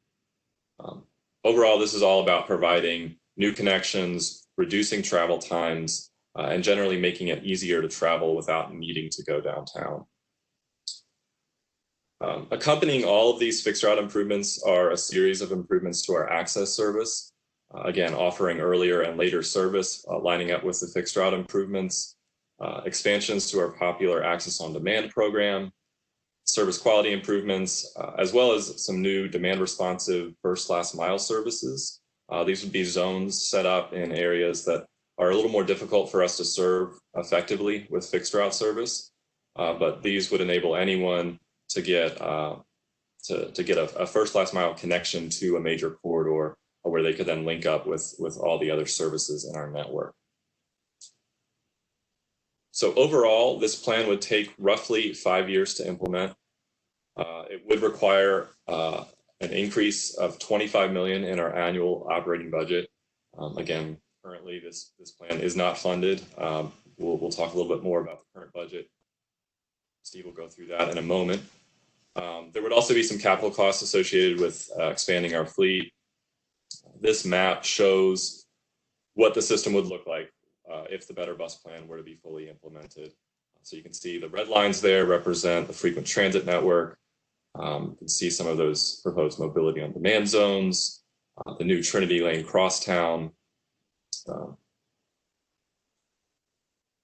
Speaker 8: Overall, this is all about providing new connections, reducing travel times, and generally making it easier to travel without needing to go downtown. Accompanying all of these fixed route improvements are a series of improvements to our access service. Again, offering earlier and later service, lining up with the fixed route improvements, expansions to our popular Access on Demand program, service quality improvements, as well as some new demand responsive first last mile services. These would be zones set up in areas that are a little more difficult for us to serve effectively with fixed route service, but these would enable anyone to get a first last mile connection to a major corridor where they could then link up with all the other services in our network. So overall, this plan would take roughly 5 years to implement. It would require an increase of $25 million in our annual operating budget. Again, currently this plan is not funded. We'll talk a little bit more about the current budget. Steve will go through that in a moment. There would also be some capital costs associated with expanding our fleet. This map shows what the system would look like if the Better Bus Plan were to be fully implemented. So you can see the red lines there represent the frequent transit network. You can see some of those proposed mobility on demand zones, the new Trinity Lane crosstown.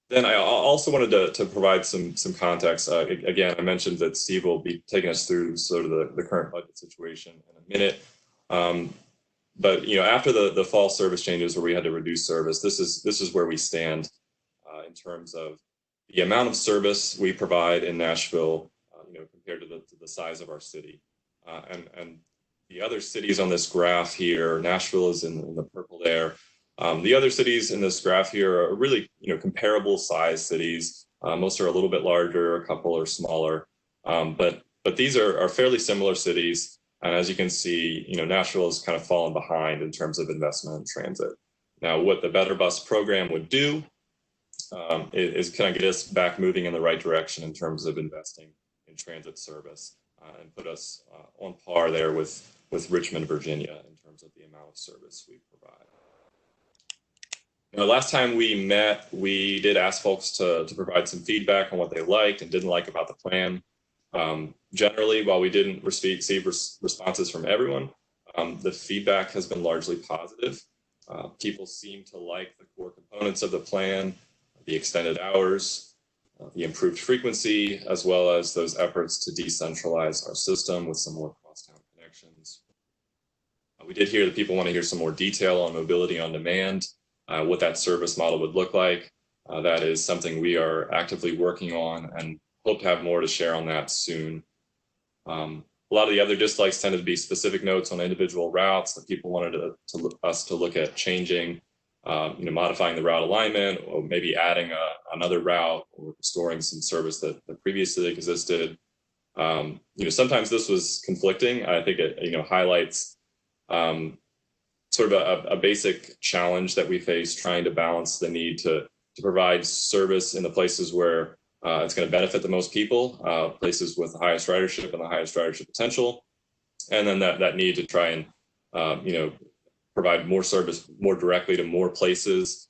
Speaker 8: Then I also wanted to provide some context. Again, I mentioned that Steve will be taking us through sort of the current budget situation in a minute. But after the fall service changes where we had to reduce service, this is where we stand in terms of the amount of service we provide in Nashville, compared to the size of our city, and the other cities on this graph here. Nashville is in the purple there. The other cities in this graph here are really comparable size cities. Most are a little bit larger, a couple are smaller, but these are fairly similar cities. And as you can see, Nashville has kind of fallen behind in terms of investment in transit. Now, what the Better Bus program would do is kind of get us back moving in the right direction in terms of investing in transit service and put us on par there with Richmond, Virginia, in terms of the amount of service we provide. Now, last time we met, we did ask folks to provide some feedback on what they liked and didn't like about the plan. Generally, while we didn't receive responses from everyone, the feedback has been largely positive. People seem to like the core components of the plan, the extended hours, the improved frequency, as well as those efforts to decentralize our system with some more crosstown connections. We did hear that people want to hear some more detail on mobility on demand, what that service model would look like. That is something we are actively working on and hope to have more to share on that soon. A lot of the other dislikes tended to be specific notes on individual routes that people wanted us to look at changing, modifying the route alignment, or maybe adding another route, or restoring some service that previously existed. Sometimes this was conflicting. I think it highlights sort of a basic challenge that we face, trying to balance the need to provide service in the places where it's going to benefit the most people, places with the highest ridership and the highest ridership potential, and then that need to try and provide more service more directly to more places.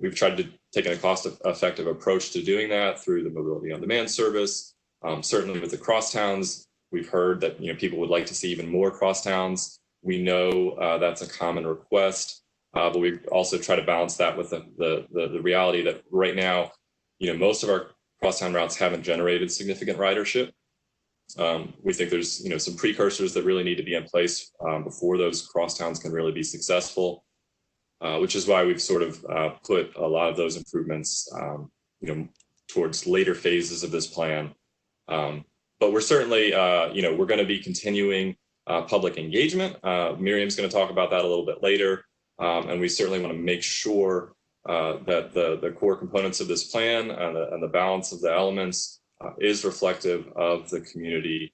Speaker 8: We've tried to take a cost-effective approach to doing that through the mobility on demand service. Certainly with the crosstowns, we've heard that people would like to see even more crosstowns. We know that's a common request, but we also try to balance that with the reality that right now, most of our crosstown routes haven't generated significant ridership. We think there's some precursors that really need to be in place before those crosstowns can really be successful, which is why we've sort of put a lot of those improvements towards later phases of this plan. But we're certainly we're going to be continuing public engagement. Miriam's going to talk about that a little bit later, and we certainly want to make sure that the core components of this plan and the balance of the elements is reflective of the community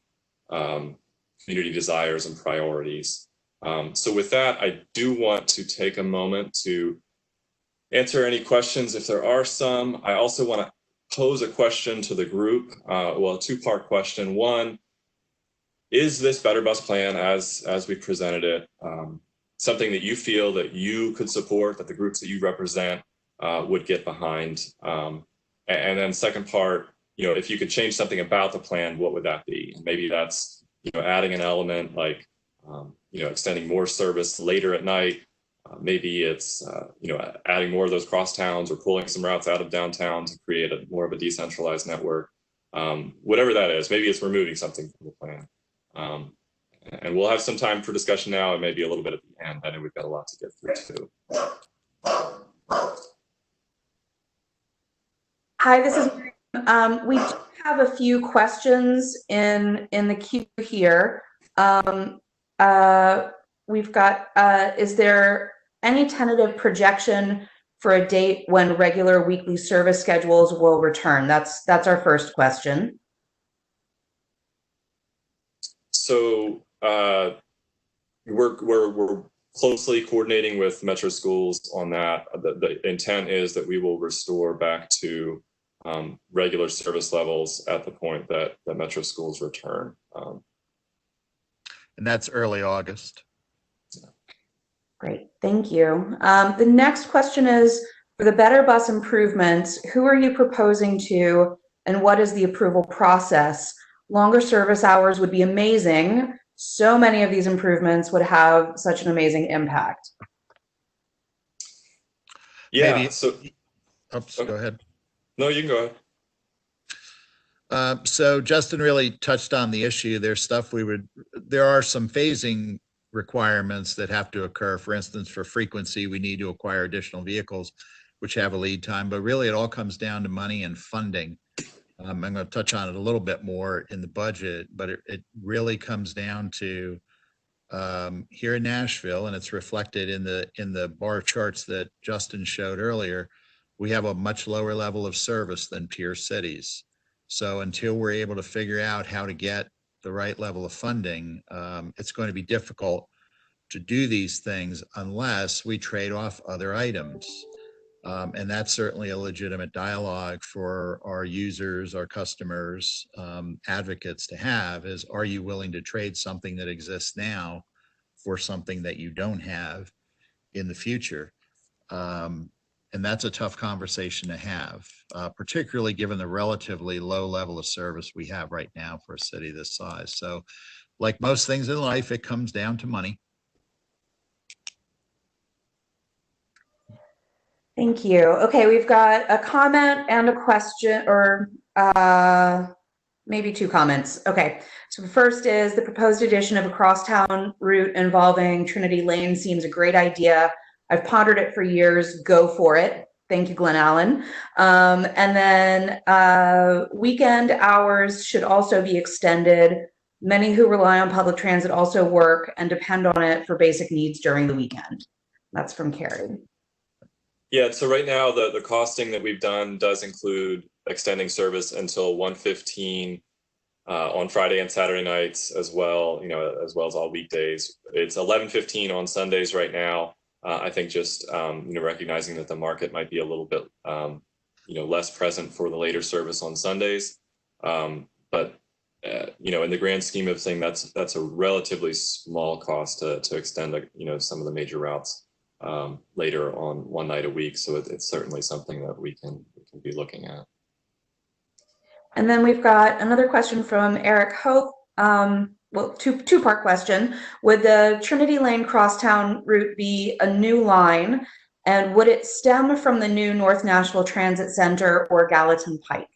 Speaker 8: desires and priorities. So with that, I do want to take a moment to answer any questions if there are some. I also want to pose a question to the group, well, a two-part question. One, is this Better Bus plan as we presented it something that you feel that you could support, that the groups that you represent would get behind? And then second part, if you could change something about the plan, what would that be? Maybe that's, adding an element like, extending more service later at night. Maybe it's, adding more of those crosstowns or pulling some routes out of downtown to create more of a decentralized network. Whatever that is, maybe it's removing something from the plan. And we'll have some time for discussion now and maybe a little bit at the end. I know we've got a lot to get through too.
Speaker 1: Hi, this is Miriam. We do have a few questions in the queue here. We've got, is there any tentative projection for a date when regular weekly service schedules will return? That's our first question.
Speaker 8: So we're closely coordinating with Metro Schools on that. The intent is that we will restore back to regular service levels at the point that Metro Schools return.
Speaker 2: And that's early August.
Speaker 1: Great, thank you. The next question is, for the Better Bus improvements, who are you proposing to and what is the approval process? Longer service hours would be amazing. So many of these improvements would have such an amazing impact.
Speaker 8: Yeah,
Speaker 2: Maybe,
Speaker 8: so
Speaker 2: oops, go ahead.
Speaker 8: No, you can go ahead.
Speaker 2: So Justin really touched on the issue. There are some phasing requirements that have to occur. For instance, for frequency, we need to acquire additional vehicles, which have a lead time, but really it all comes down to money and funding. I'm going to touch on it a little bit more in the budget, but it really comes down to here in Nashville, and it's reflected in the bar charts that Justin showed earlier. We have a much lower level of service than peer cities. So until we're able to figure out how to get the right level of funding, it's going to be difficult to do these things unless we trade off other items. And that's certainly a legitimate dialogue for our users, our customers, advocates to have is, are you willing to trade something that exists now for something that you don't have in the future? And that's a tough conversation to have, particularly given the relatively low level of service we have right now for a city this size. So like most things in life, it comes down to money.
Speaker 1: Thank you. Okay, we've got a comment and a question, or maybe two comments. Okay, so the first is the proposed addition of a crosstown route involving Trinity Lane seems a great idea. I've pondered it for years. Go for it. Thank you, Glenn Allen. And then weekend hours should also be extended. Many who rely on public transit also work and depend on it for basic needs during the weekend. That's from Carrie.
Speaker 8: Yeah, so right now the costing that we've done does include extending service until 1:15 on Friday and Saturday nights as well, as well as all weekdays. It's 11:15 on Sundays right now. I think just recognizing that the market might be a little bit less present for the later service on Sundays, but in the grand scheme of things, that's a relatively small cost to extend some of the major routes later on one night a week. So it's certainly something that we can be looking at.
Speaker 1: And then we've got another question from Eric Hope. Well, two-part question. Would the Trinity Lane crosstown route be a new line? And would it stem from the new North Nashville Transit Center or Gallatin Pike?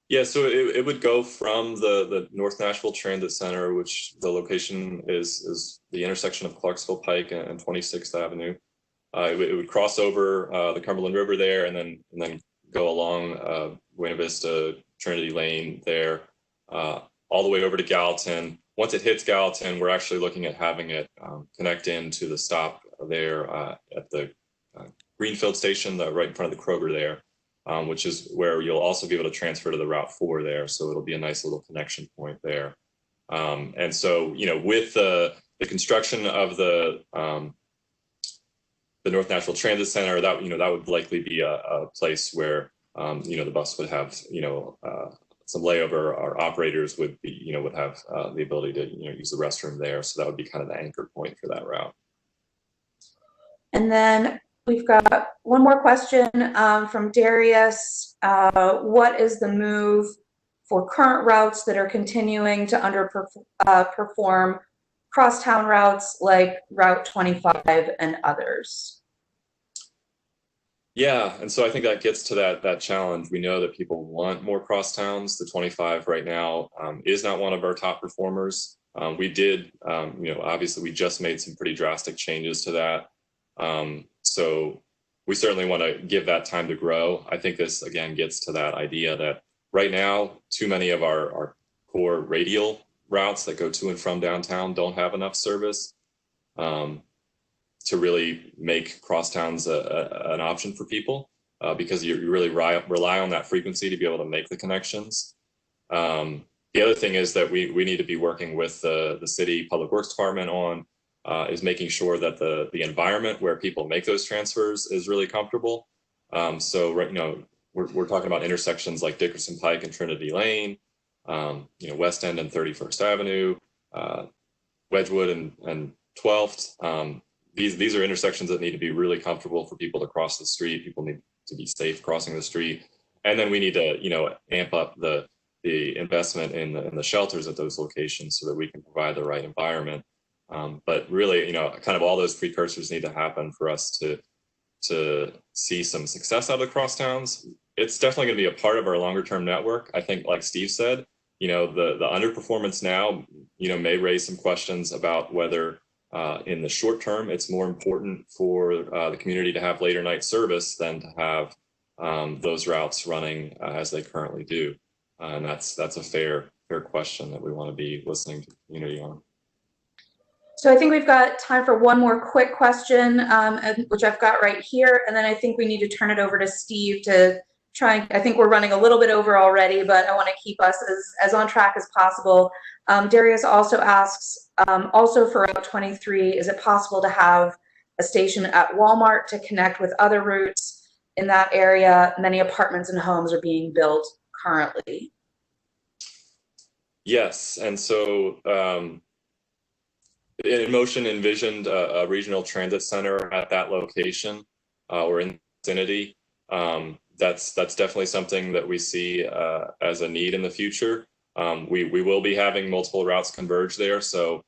Speaker 8: Yeah, so it would go from the North Nashville Transit Center, which the location is the intersection of Clarksville Pike and 26th Avenue. It would cross over the Cumberland River there, and then go along Buena Vista, Trinity Lane there, all the way over to Gallatin. Once it hits Gallatin, we're actually looking at having it connect into the stop there at the Greenfield station, right in front of the Kroger there. Which is where you'll also be able to transfer to the Route 4 there. So it'll be a nice little connection point there. And so, with the the construction of the North Nashville Transit Center, that that would likely be a place where the bus would have some layover. Our operators would be would have the ability to use the restroom there. So that would be kind of the anchor point for that route.
Speaker 1: And then we've got one more question from Darius. What is the move for current routes that are continuing to underperform crosstown routes like Route 25 and others?
Speaker 8: Yeah, and so I think that gets to that challenge. We know that people want more crosstowns. The 25 right now is not one of our top performers. We did, obviously we just made some pretty drastic changes to that. So we certainly want to give that time to grow. I think this again gets to that idea that right now, too many of our core radial routes that go to and from downtown don't have enough service to really make crosstowns an option for people because you really rely on that frequency to be able to make the connections. The other thing is that we need to be working with the city public works department on is making sure that the environment where people make those transfers is really comfortable. So right we're talking about intersections like Dickerson Pike and Trinity Lane, West End and 31st Avenue, Wedgwood and 12th. These are intersections that need to be really comfortable for people to cross the street. People need to be safe crossing the street, and then we need to amp up the investment in the shelters at those locations so that we can provide the right environment. But really, kind of all those precursors need to happen for us to see some success out of the crosstowns. It's definitely going to be a part of our longer term network. I think, like Steve said, the underperformance now, may raise some questions about whether in the short term it's more important for the community to have later night service than to have those routes running as they currently do. And that's a fair question that we want to be listening to the community on.
Speaker 1: So I think we've got time for one more quick question, which I've got right here. And then I think we need to turn it over to Steve to try. I think we're running a little bit over already, but I want to keep us as on track as possible. Darius also asks, also for Route 23, is it possible to have a station at Walmart to connect with other routes in that area? Many apartments and homes are being built currently.
Speaker 8: Yes, and so nMotion envisioned a regional transit center at that location or in the vicinity. That's definitely something that we see as a need in the future. We will be having multiple routes converge there. So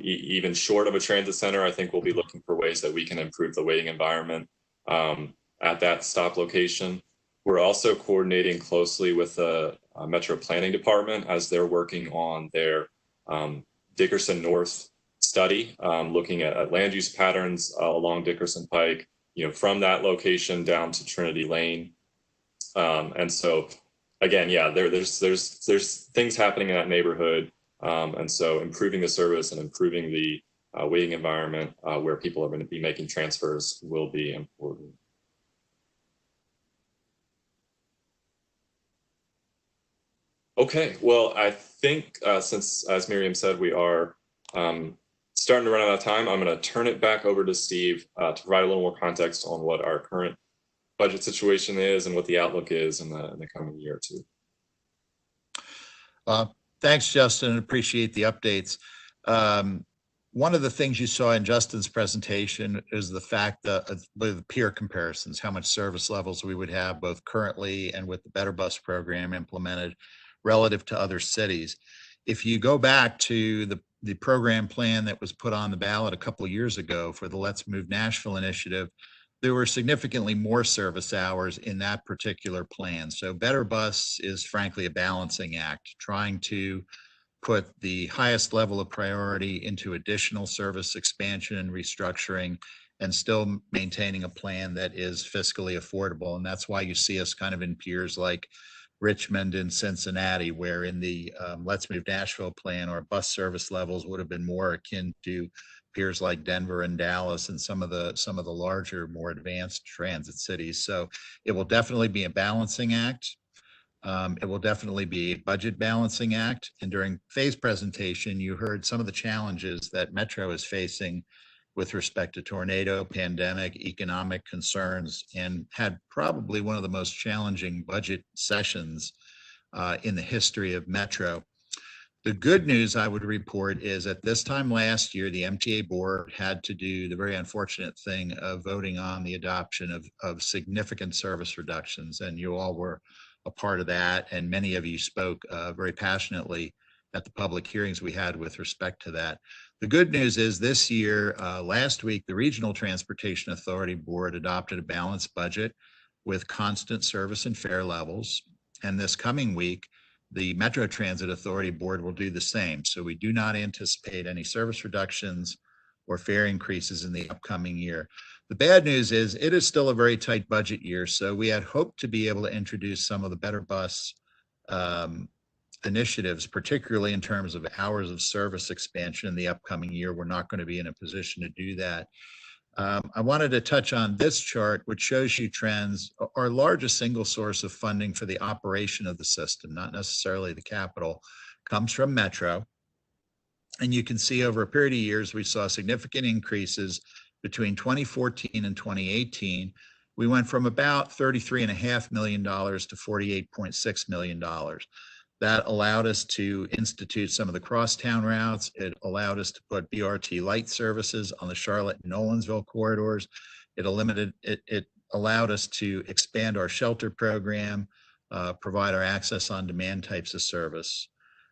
Speaker 8: even short of a transit center, I think we'll be looking for ways that we can improve the waiting environment at that stop location. We're also coordinating closely with the Metro Planning Department as they're working on their Dickerson North study, looking at land use patterns along Dickerson Pike, from that location down to Trinity Lane. And so again, yeah, there's things happening in that neighborhood. And so improving the service and improving the waiting environment where people are going to be making transfers will be important. Okay, well, I think since, as Miriam said, we are starting to run out of time, I'm going to turn it back over to Steve to provide a little more context on what our current budget situation is and what the outlook is in the coming year or two.
Speaker 2: Thanks, Justin. Appreciate the updates. One of the things you saw in Justin's presentation is the fact that the peer comparisons, how much service levels we would have both currently and with the Better Bus program implemented relative to other cities. If you go back to the program plan that was put on the ballot a couple of years ago for the Let's Move Nashville initiative, there were significantly more service hours in that particular plan. So Better Bus is frankly a balancing act, trying to put the highest level of priority into additional service expansion and restructuring and still maintaining a plan that is fiscally affordable. And that's why you see us kind of in peers like Richmond and Cincinnati, where in the Let's Move Nashville plan, our bus service levels would have been more akin to peers like Denver and Dallas and some of the larger, more advanced transit cities. So it will definitely be a balancing act. It will definitely be a budget balancing act. And during Faye's presentation, you heard some of the challenges that Metro is facing with respect to tornado, pandemic, economic concerns, and had probably one of the most challenging budget sessions in the history of Metro. The good news I would report is at this time last year, the MTA board had to do the very unfortunate thing of voting on the adoption of significant service reductions. And you all were a part of that. And many of you spoke very passionately at the public hearings we had with respect to that. The good news is this year, last week, the Regional Transportation Authority Board adopted a balanced budget with constant service and fare levels. And this coming week, the Metro Transit Authority Board will do the same. So we do not anticipate any service reductions or fare increases in the upcoming year. The bad news is it is still a very tight budget year. So we had hoped to be able to introduce some of the Better Bus initiatives, particularly in terms of hours of service expansion in the upcoming year. We're not going to be in a position to do that. I wanted to touch on this chart, which shows you trends. Our largest single source of funding for the operation of the system, not necessarily the capital, comes from Metro. And you can see over a period of years, we saw significant increases between 2014 and 2018. We went from about $33.5 million to $48.6 million. That allowed us to institute some of the crosstown routes. It allowed us to put BRT light services on the Charlotte and Nolensville corridors. It allowed us to expand our shelter program, provide our access on demand types of service.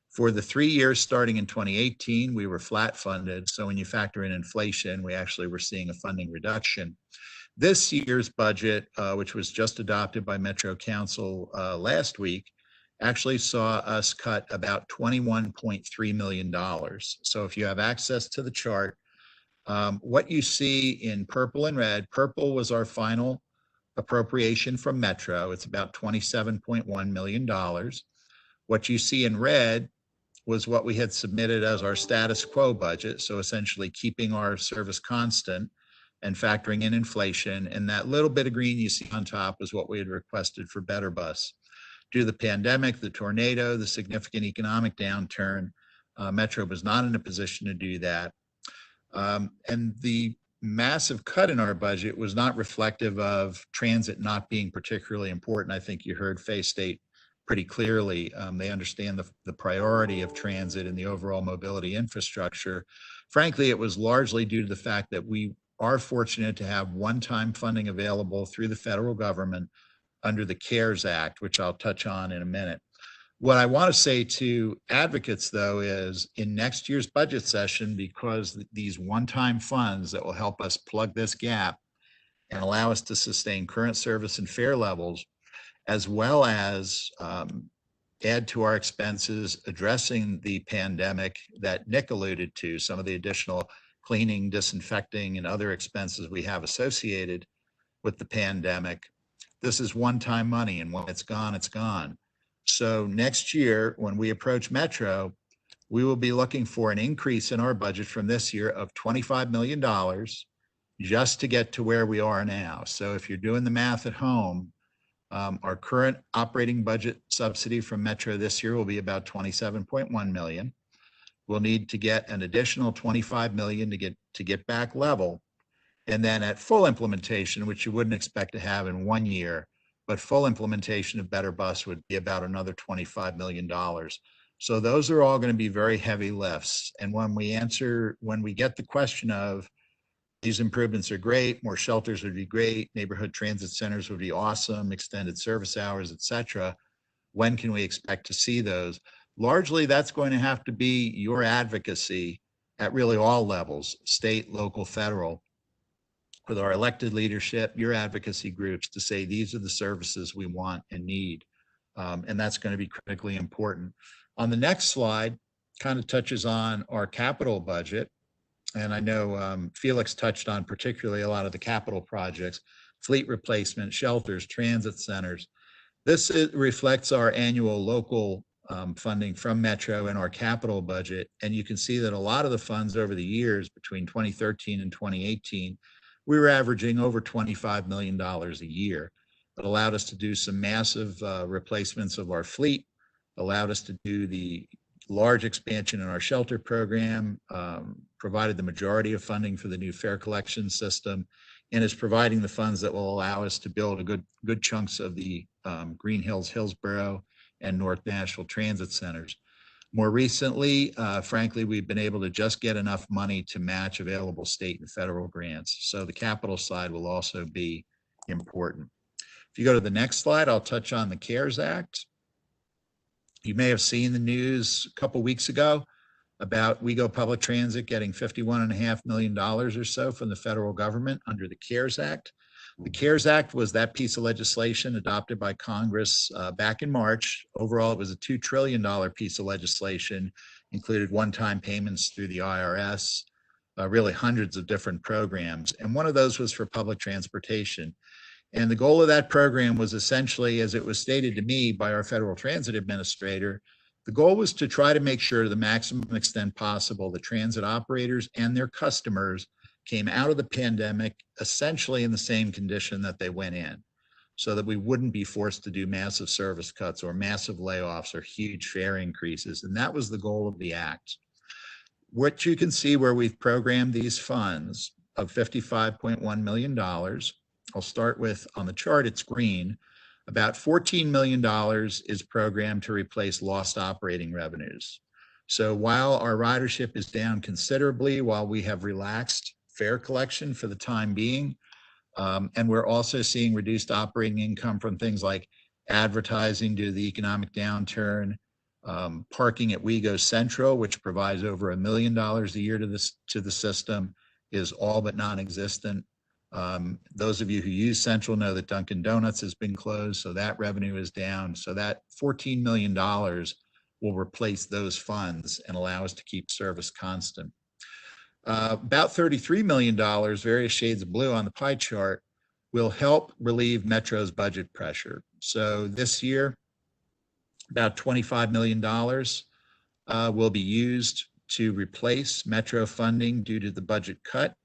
Speaker 2: For the 3 years starting in 2018, we were flat funded. So when you factor in inflation, we actually were seeing a funding reduction. This year's budget, which was just adopted by Metro Council last week, actually saw us cut about $21.3 million. So if you have access to the chart, what you see in purple and red, purple was our final appropriation from Metro. It's about $27.1 million. What you see in red was what we had submitted as our status quo budget. So essentially keeping our service constant and factoring in inflation. And that little bit of green you see on top is what we had requested for Better Bus. Due to the pandemic, the tornado, the significant economic downturn, Metro was not in a position to do that. And the massive cut in our budget was not reflective of transit not being particularly important. I think you heard Faye state pretty clearly. They understand the priority of transit and the overall mobility infrastructure. Frankly, it was largely due to the fact that we are fortunate to have one-time funding available through the federal government under the CARES Act, which I'll touch on in a minute. What I want to say to advocates, though, is in next year's budget session, because these one-time funds that will help us plug this gap and allow us to sustain current service and fare levels, as well as add to our expenses addressing the pandemic that Nick alluded to, some of the additional cleaning, disinfecting, and other expenses we have associated with the pandemic. This is one-time money, and when it's gone, it's gone. So next year, when we approach Metro, we will be looking for an increase in our budget from this year of $25 million just to get to where we are now. So if you're doing the math at home, our current operating budget subsidy from Metro this year will be about $27.1 million. We'll need to get an additional $25 million to get back level. And then at full implementation, which you wouldn't expect to have in 1 year, but full implementation of Better Bus would be about another $25 million. So those are all going to be very heavy lifts. And when we get the question of these improvements are great, more shelters would be great, neighborhood transit centers would be awesome, extended service hours, et cetera, when can we expect to see those? Largely, that's going to have to be your advocacy at really all levels, state, local, federal, with our elected leadership, your advocacy groups to say these are the services we want and need. And that's going to be critically important. On the next slide, kind of touches on our capital budget. And I know Felix touched on particularly a lot of the capital projects, fleet replacement, shelters, transit centers. This reflects our annual local funding from Metro in our capital budget. And you can see that a lot of the funds over the years between 2013 and 2018, we were averaging over $25 million a year. It allowed us to do some massive replacements of our fleet, allowed us to do the large expansion in our shelter program, provided the majority of funding for the new fare collection system, and is providing the funds that will allow us to build a good chunks of the Green Hills, Hillsborough, and North Nashville transit centers. More recently, frankly, we've been able to just get enough money to match available state and federal grants. So the capital side will also be important. If you go to the next slide, I'll touch on the CARES Act. You may have seen the news a couple weeks ago about WeGo Public Transit getting $51.5 million or so from the federal government under the CARES Act. The CARES Act was that piece of legislation adopted by Congress back in March. Overall, it was a $2 trillion piece of legislation, included one-time payments through the IRS, really hundreds of different programs. And one of those was for public transportation. And the goal of that program was essentially, as it was stated to me by our federal transit administrator, the goal was to try to make sure to the maximum extent possible the transit operators and their customers came out of the pandemic essentially in the same condition that they went in, so that we wouldn't be forced to do massive service cuts or massive layoffs or huge fare increases. And that was the goal of the act. What you can see where we've programmed these funds of $55.1 million, I'll start with, on the chart, it's green. About $14 million is programmed to replace lost operating revenues. So while our ridership is down considerably, while we have relaxed fare collection for the time being, and we're also seeing reduced operating income from things like advertising due to the economic downturn, parking at WeGo Central, which provides over $1 million a year to the system, is all but non-existent. Those of you who use Central know that Dunkin' Donuts has been closed, so that revenue is down. So that $14 million will replace those funds and allow us to keep service constant. About $33 million, various shades of blue on the pie chart, will help relieve Metro's budget pressure. So this year, about $25 million will be used to replace Metro funding due to the budget cut.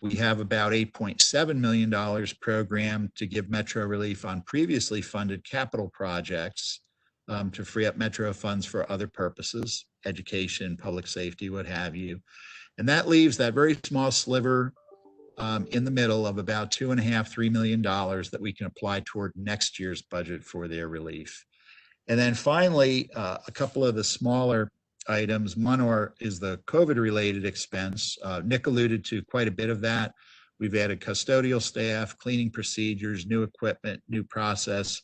Speaker 2: We have about $8.7 million programmed to give Metro relief on previously funded capital projects to free up Metro funds for other purposes, education, public safety, what have you. And that leaves that very small sliver in the middle of about $2.5–3 million that we can apply toward next year's budget for their relief. And then finally, a couple of the smaller items. One is the COVID-related expense. Nick alluded to quite a bit of that. We've added custodial staff, cleaning procedures, new equipment, new process,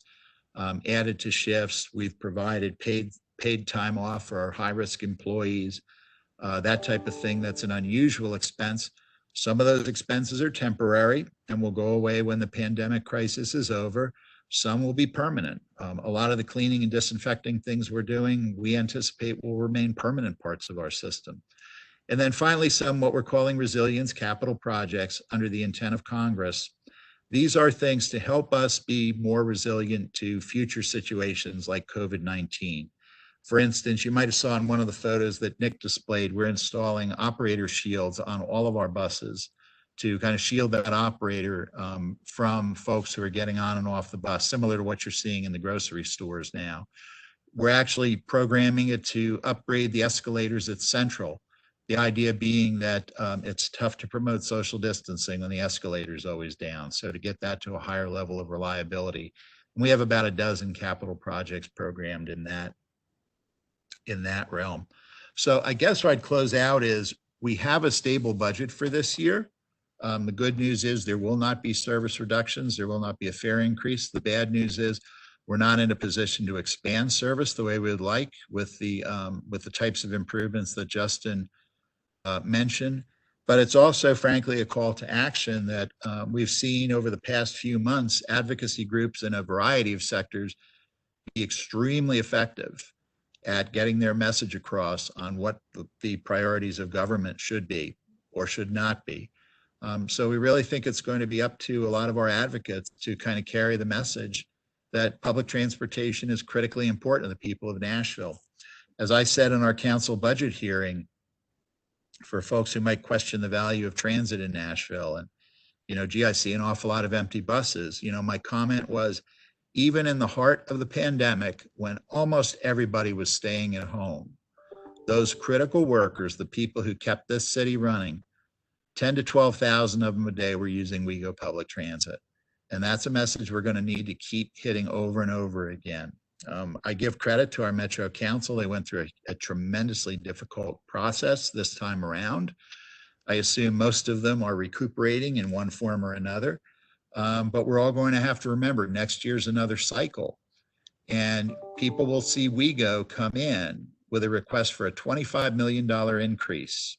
Speaker 2: added to shifts. We've provided paid time off for our high-risk employees, that type of thing. That's an unusual expense. Some of those expenses are temporary and will go away when the pandemic crisis is over. Some will be permanent. A lot of the cleaning and disinfecting things we're doing, we anticipate will remain permanent parts of our system. And then finally, some what we're calling resilience capital projects under the intent of Congress. These are things to help us be more resilient to future situations like COVID-19. For instance, you might have saw in one of the photos that Nick displayed, we're installing operator shields on all of our buses to kind of shield that operator from folks who are getting on and off the bus, similar to what you're seeing in the grocery stores now. We're actually programming it to upgrade the escalators at Central. The idea being that it's tough to promote social distancing when the escalator is always down. So to get that to a higher level of reliability, and we have about a dozen capital projects programmed in that realm. So I guess what I'd close out is we have a stable budget for this year. The good news is there will not be service reductions. There will not be a fare increase. The bad news is we're not in a position to expand service the way we would like with the types of improvements that Justin mentioned. But it's also, frankly, a call to action that we've seen over the past few months, advocacy groups in a variety of sectors be extremely effective at getting their message across on what the priorities of government should be or should not be. So we really think it's going to be up to a lot of our advocates to kind of carry the message that public transportation is critically important to the people of Nashville. As I said in our council budget hearing, for folks who might question the value of transit in Nashville, and Gee, I see an awful lot of empty buses. My comment was, even in the heart of the pandemic, when almost everybody was staying at home, those critical workers, the people who kept this city running, 10 to 12,000 of them a day were using WeGo public transit. And that's a message we're going to need to keep hitting over and over again. I give credit to our Metro Council. They went through a tremendously difficult process this time around. I assume most of them are recuperating in one form or another. But we're all going to have to remember next year's another cycle. And people will see WeGo come in with a request for a $25 million increase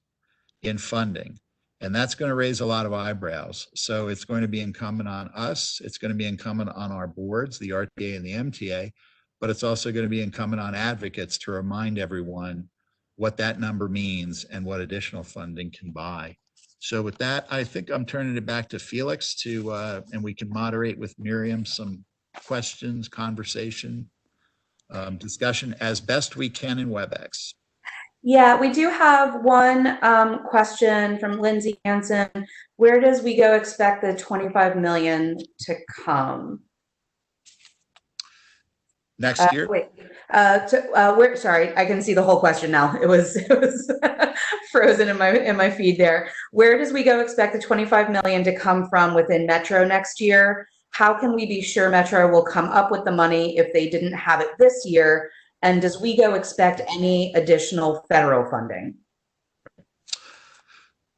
Speaker 2: in funding. And that's going to raise a lot of eyebrows. So it's going to be incumbent on us. It's going to be incumbent on our boards, the RTA and the MTA, but it's also going to be incumbent on advocates to remind everyone what that number means and what additional funding can buy. So with that, I think I'm turning it back to Felix and we can moderate with Miriam some questions, conversation, discussion as best we can in WebEx.
Speaker 1: Yeah, we do have one question from Lindsay Hansen. Where does WeGo expect the 25 million to come?
Speaker 2: Next year?
Speaker 1: Sorry, I can see the whole question now. It was frozen in my feed there. Where does WeGo expect the 25 million to come from within Metro next year? How can we be sure Metro will come up with the money if they didn't have it this year? And does WeGo expect any additional federal funding?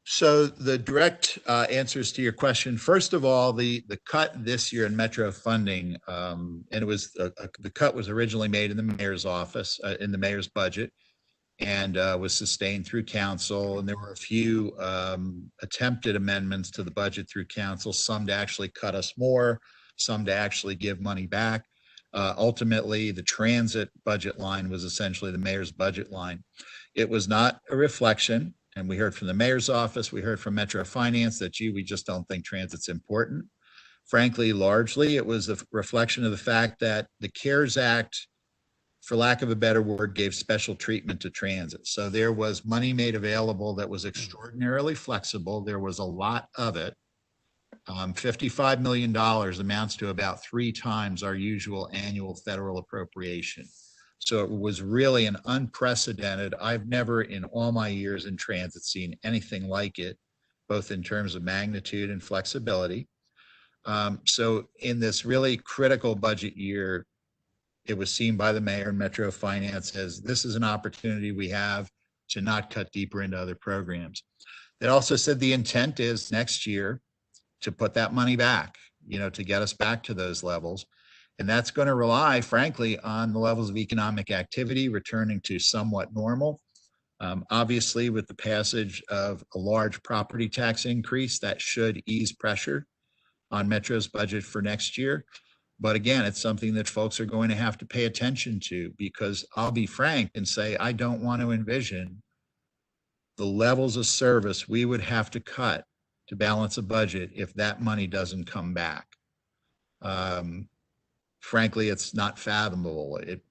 Speaker 2: So the direct answers to your question, first of all, the cut this year in Metro funding, and it was the cut was originally made in the mayor's office, in the mayor's budget, and was sustained through council. And there were a few attempted amendments to the budget through council, some to actually cut us more, some to actually give money back. Ultimately, the transit budget line was essentially the mayor's budget line. It was not a reflection, and we heard from the mayor's office, we heard from Metro Finance that, gee, we just don't think transit's important. Frankly, largely, it was a reflection of the fact that the CARES Act, for lack of a better word, gave special treatment to transit. So there was money made available that was extraordinarily flexible. There was a lot of it. $55 million amounts to about 3 times our usual annual federal appropriation. So it was really an unprecedented, I've never in all my years in transit seen anything like it, both in terms of magnitude and flexibility. So in this really critical budget year, it was seen by the mayor and Metro Finance as this is an opportunity we have to not cut deeper into other programs. They also said the intent is next year to put that money back, to get us back to those levels. And that's going to rely, frankly, on the levels of economic activity returning to somewhat normal. Obviously, with the passage of a large property tax increase, that should ease pressure on Metro's budget for next year. But again, it's something that folks are going to have to pay attention to, because I'll be frank and say, I don't want to envision the levels of service we would have to cut to balance a budget if that money doesn't come back. Frankly, it's not fathomable. It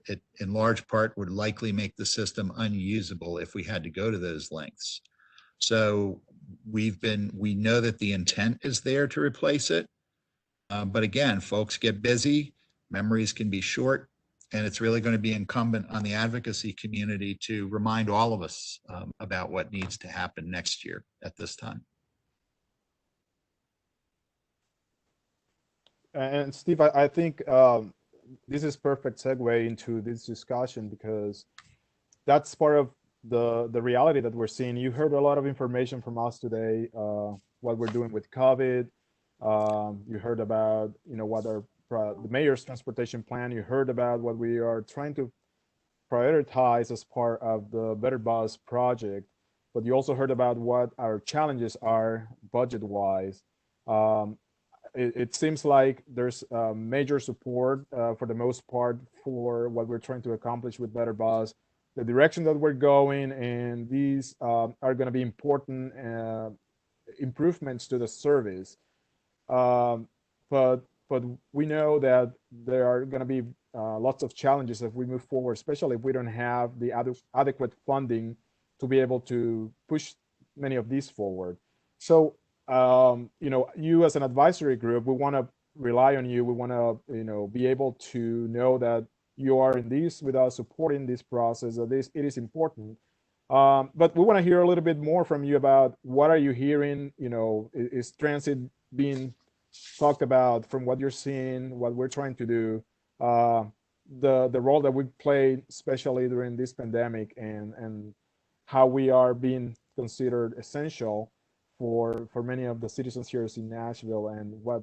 Speaker 2: in large part would likely make the system unusable if we had to go to those lengths. So we know that the intent is there to replace it. But again, folks get busy, memories can be short, and it's really going to be incumbent on the advocacy community to remind all of us about what needs to happen next year at this time.
Speaker 6: And Steve, I think this is perfect segue into this discussion, because that's part of the reality that we're seeing. You heard a lot of information from us today, what we're doing with COVID. You heard about, what the mayor's transportation plan. You heard about what we are trying to prioritize as part of the Better Bus project. But you also heard about what our challenges are budget-wise. It seems like there's major support for the most part for what we're trying to accomplish with Better Bus, the direction that we're going, and these are going to be important improvements to the service. But we know that there are going to be lots of challenges if we move forward, especially if we don't have the adequate funding to be able to push many of these forward. So you know, you as an advisory group, we want to rely on you. We want to, you know, be able to know that you are in this with us, supporting this process. That it is important. But we want to hear a little bit more from you about what are you hearing. You know, is transit being talked about from what you're seeing, what we're trying to do, the role that we played, especially during this pandemic, and how we are being considered essential for many of the citizens here in Nashville, and what.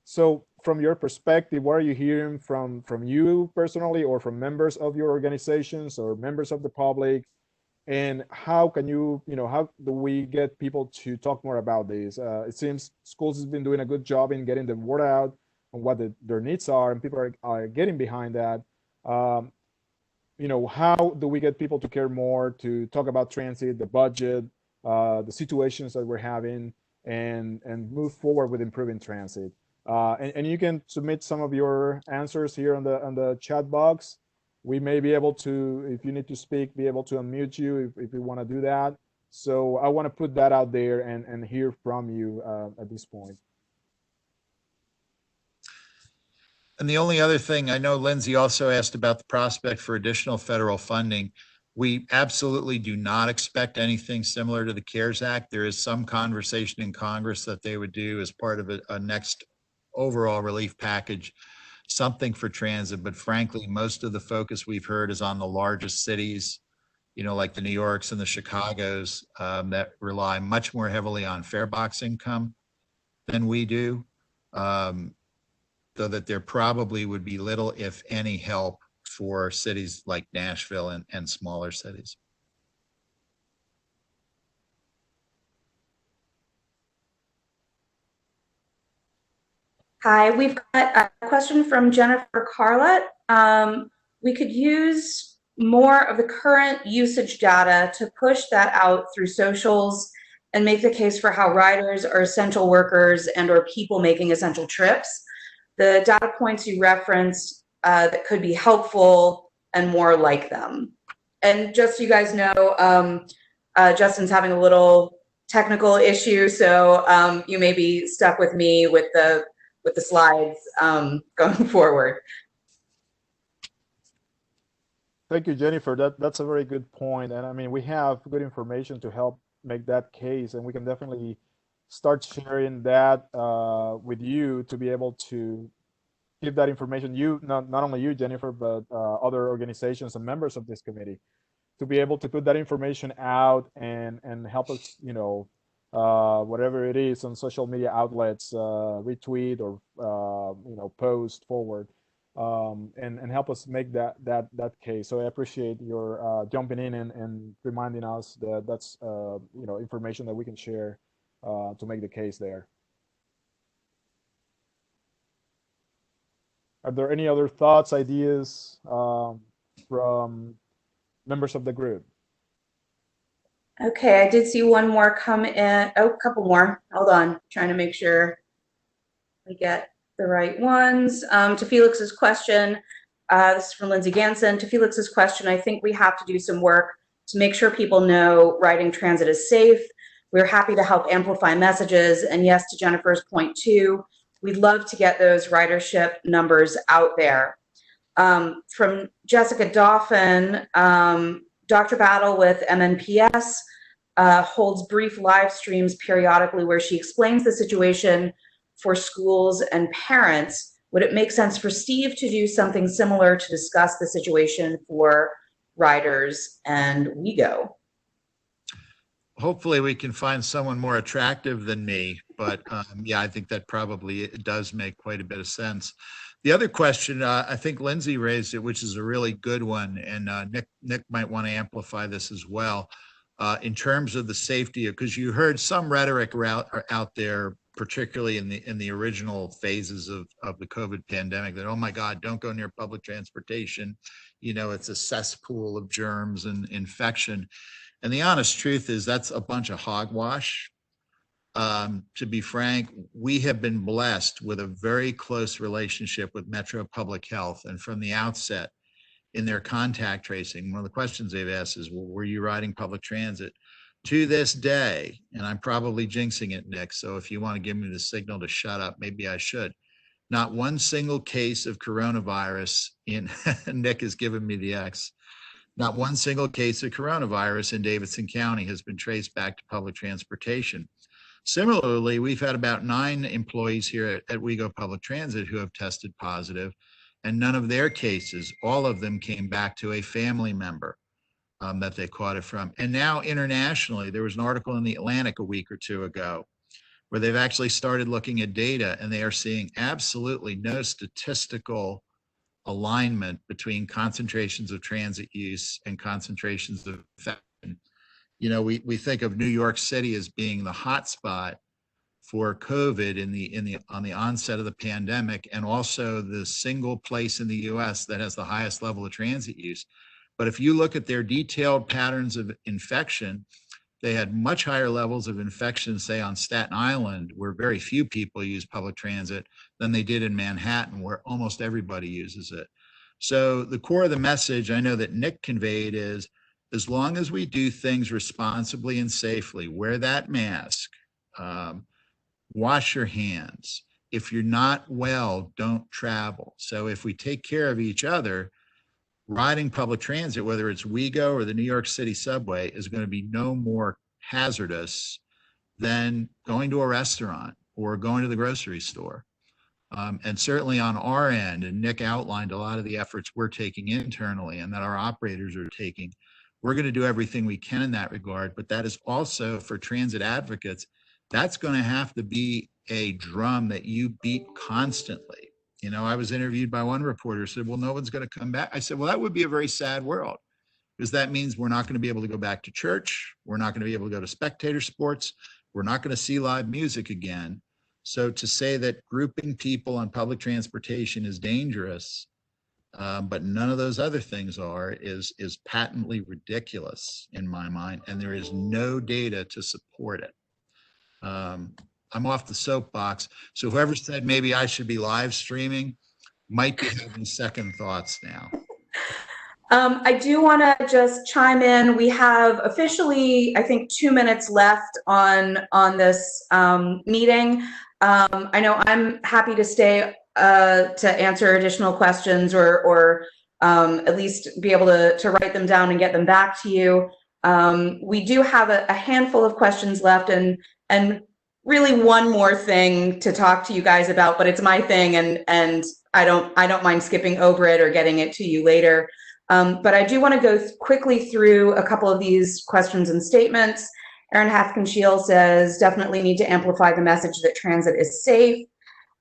Speaker 6: So, from your perspective, what are you hearing from you personally, or from members of your organizations or members of the public? And how can you, you know, how do we get people to talk more about this? It seems schools has been doing a good job in getting the word out on what their needs are, and people are getting behind that. Um, you know, how do we get people to care more, to talk about transit, the budget, the situations that we're having, and move forward with improving transit? And you can submit some of your answers here on the chat box. We may be able to, if you need to speak, be able to unmute you if you want to do that. So I want to put that out there and hear from you at this point.
Speaker 2: And the only other thing, I know Lindsay also asked about the prospect for additional federal funding. We absolutely do not expect anything similar to the CARES Act. There is some conversation in Congress that they would do as part of a next overall relief package, something for transit. But frankly, most of the focus we've heard is on the largest cities, you know, like the New Yorks and the Chicagos, that rely much more heavily on fare box income than we do. So that there probably would be little, if any, help for cities like Nashville and smaller cities.
Speaker 1: Hi, we've got a question from Jennifer Carlett. We could use more of the current usage data to push that out through socials and make the case for how riders are essential workers and or people making essential trips. The data points you referenced that could be helpful and more like them. And just so you guys know, Justin's having a little technical issue, so you may be stuck with me with the slides going forward.
Speaker 6: Thank you, Jennifer. That's a very good point. And I mean, we have good information to help make that case, and we can definitely start sharing that with you to be able to give that information. You, not only you, Jennifer, but other organizations and members of this committee, to be able to put that information out and help us, you know, whatever it is on social media outlets, retweet or you know, post forward, and help us make that case. So I appreciate your jumping in and reminding us that that's you know, information that we can share to make the case there. Are there any other thoughts, ideas from members of the group?
Speaker 1: Okay, I did see one more come in. Oh, a couple more. Hold on, trying to make sure I get the right ones. To Felix's question, this is from Lindsay Ganson. To Felix's question, I think we have to do some work to make sure people know riding transit is safe. We're happy to help amplify messages. And yes, to Jennifer's point too, we'd love to get those ridership numbers out there. From Jessica Dauphin, Dr. Battle with MNPS holds brief live streams periodically where she explains the situation for schools and parents. Would it make sense for Steve to do something similar to discuss the situation for riders and WeGo?
Speaker 2: Hopefully we can find someone more attractive than me, but yeah, I think that probably does make quite a bit of sense. The other question, I think Lindsay raised it, which is a really good one, and Nick might want to amplify this as well, in terms of the safety, because you heard some rhetoric out there, particularly in the original phases of the COVID pandemic, that, oh my God, don't go near public transportation. You know, it's a cesspool of germs and infection. And the honest truth is that's a bunch of hogwash. To be frank, we have been blessed with a very close relationship with Metro Public Health. And from the outset, in their contact tracing, one of the questions they've asked is, well, were you riding public transit? To this day, and I'm probably jinxing it, Nick, so if you want to give me the signal to shut up, maybe I should. Not one single case of coronavirus in, Nick has given me the X. Not one single case of coronavirus in Davidson County has been traced back to public transportation. Similarly, we've had about 9 employees here at WeGo Public Transit who have tested positive, and none of their cases, all of them came back to a family member that they caught it from. And now internationally, there was an article in the Atlantic a week or two ago where they've actually started looking at data, and they are seeing absolutely no statistical alignment between concentrations of transit use and concentrations of infection. You know, we think of New York City as being the hotspot for COVID on the onset of the pandemic, and also the single place in the US that has the highest level of transit use. But if you look at their detailed patterns of infection, they had much higher levels of infection, say on Staten Island, where very few people use public transit, than they did in Manhattan, where almost everybody uses it. So the core of the message I know that Nick conveyed is, as long as we do things responsibly and safely, wear that mask, wash your hands. If you're not well, don't travel. So if we take care of each other, riding public transit, whether it's WeGo or the New York City subway, is going to be no more hazardous than going to a restaurant or going to the grocery store. And certainly on our end, and Nick outlined a lot of the efforts we're taking internally and that our operators are taking, we're going to do everything we can in that regard. But that is also, for transit advocates, that's going to have to be a drum that you beat constantly. You know, I was interviewed by one reporter who said, well, no one's going to come back. I said, well, that would be a very sad world, because that means we're not going to be able to go back to church. We're not going to be able to go to spectator sports. We're not going to see live music again. So to say that grouping people on public transportation is dangerous, but none of those other things are, is patently ridiculous in my mind. And there is no data to support it. I'm off the soapbox. So whoever said maybe I should be live streaming might be having second thoughts now.
Speaker 1: I do want to just chime in. We have officially, I think, 2 minutes left on this meeting. I know I'm happy to stay to answer additional questions, or at least be able to write them down and get them back to you. We do have a handful of questions left, and really one more thing to talk to you guys about, but it's my thing, and I don't mind skipping over it or getting it to you later. But I do want to go quickly through a couple of these questions and statements. Aaron Hathkinshiel says, definitely need to amplify the message that transit is safe.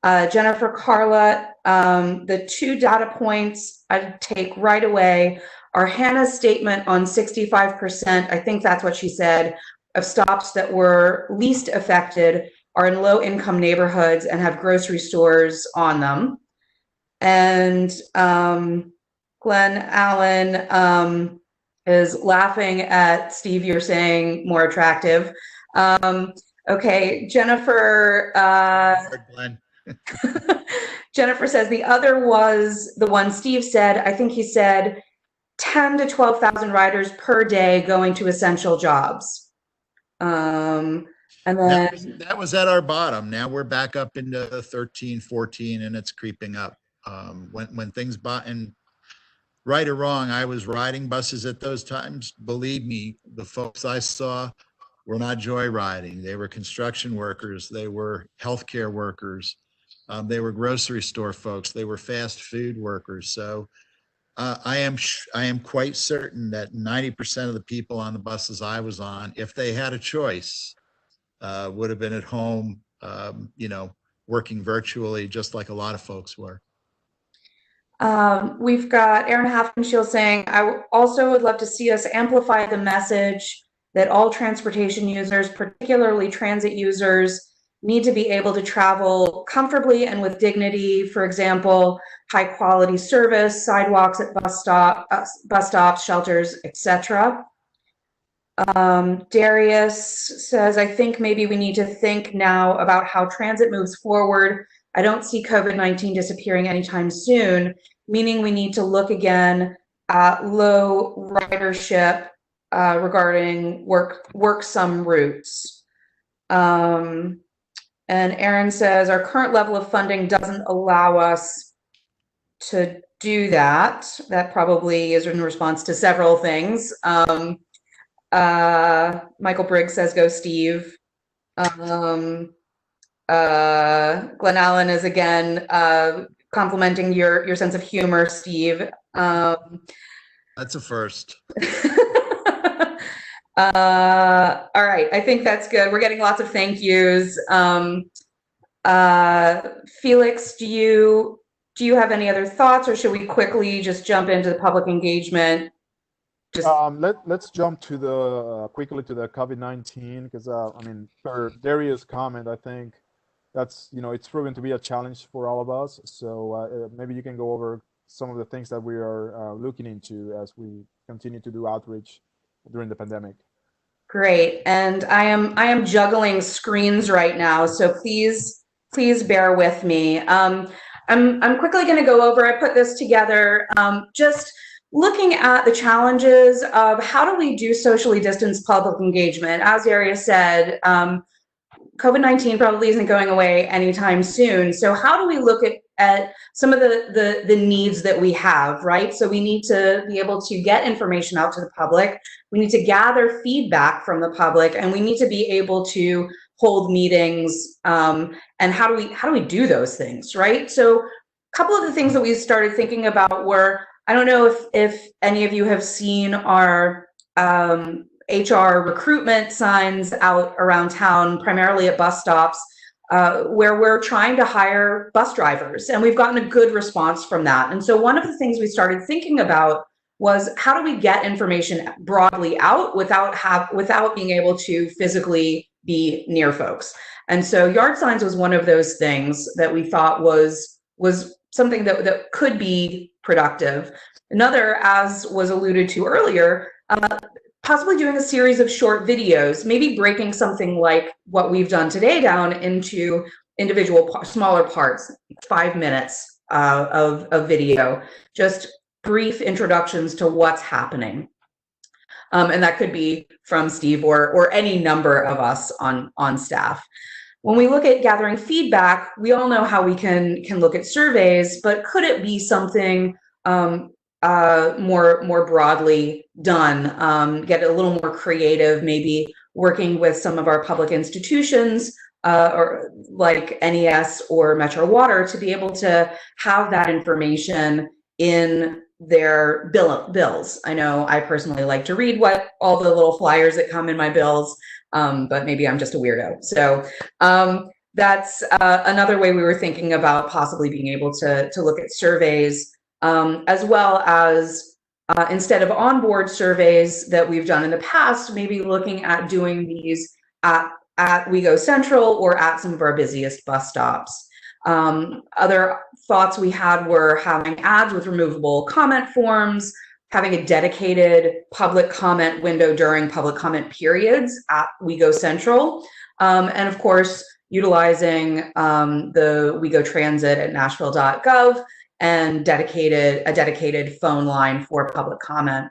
Speaker 1: Jennifer Carla, the 2 data points I'd take right away are Hannah's statement on 65%, I think that's what she said, of stops that were least affected are in low-income neighborhoods and have grocery stores on them. And Glenn Allen is laughing at Steve, you're saying more attractive. Okay, Jennifer. Jennifer says the other was the one Steve said. I think he said 10 to 12,000 riders per day going to essential jobs. And then
Speaker 2: that was at our bottom. Now we're back up into 13, 14, and it's creeping up. When things and right or wrong, I was riding buses at those times. Believe me, the folks I saw were not joyriding. They were construction workers. They were healthcare workers. They were grocery store folks. They were fast food workers. So I am quite certain that 90% of the people on the buses I was on, if they had a choice, would have been at home, working virtually, just like a lot of folks were.
Speaker 1: We've got Aaron Hathkinshiel saying, I also would love to see us amplify the message that all transportation users, particularly transit users, need to be able to travel comfortably and with dignity. For example, high quality service, sidewalks at bus stops, shelters, etc. Darius says, I think maybe we need to think now about how transit moves forward. I don't see COVID-19 disappearing anytime soon, meaning we need to look again at low ridership regarding work some routes. And Aaron says our current level of funding doesn't allow us to do that. That probably is in response to several things. Michael Briggs says, go Steve. Glenn Allen is again complimenting your sense of humor, Steve.
Speaker 2: That's a first.
Speaker 1: All right, I think that's good. We're getting lots of thank yous. Felix, do you have any other thoughts, or should we quickly just jump into the public engagement?
Speaker 6: Let's jump to the quickly to the COVID-19, because I mean, per Darius' comment, I think that's, it's proven to be a challenge for all of us. So maybe you can go over some of the things that we are looking into as we continue to do outreach during the pandemic.
Speaker 1: Great, and I am juggling screens right now, so please bear with me. I'm quickly going to go over. I put this together, just looking at the challenges of how do we do socially distanced public engagement. As Darius said, COVID-19 probably isn't going away anytime soon. So how do we look at some of the needs that we have, right? So we need to be able to get information out to the public. We need to gather feedback from the public, and we need to be able to hold meetings. And how do we do those things, right? So a couple of the things that we started thinking about were, I don't know if any of you have seen our HR recruitment signs out around town, primarily at bus stops, where we're trying to hire bus drivers, and we've gotten a good response from that. And so one of the things we started thinking about was, how do we get information broadly out without being able to physically be near folks? And so yard signs was one of those things that we thought was something that could be productive. Another, as was alluded to earlier, possibly doing a series of short videos, maybe breaking something like what we've done today down into individual smaller parts, 5 minutes of video, just brief introductions to what's happening. And that could be from Steve or any number of us on staff. When we look at gathering feedback, we all know how we can look at surveys, but could it be something more broadly done, get a little more creative, maybe working with some of our public institutions or like NES or Metro Water to be able to have that information in their bills. I know I personally like to read what all the little flyers that come in my bills, but maybe I'm just a weirdo. So that's another way we were thinking about possibly being able to look at surveys, as well as instead of onboard surveys that we've done in the past, maybe looking at doing these at WeGo Central or at some of our busiest bus stops. Other thoughts we had were having ads with removable comment forms, having a dedicated public comment window during public comment periods at WeGo Central, and of course, utilizing the WeGo Transit at nashville.gov and a dedicated phone line for public comment.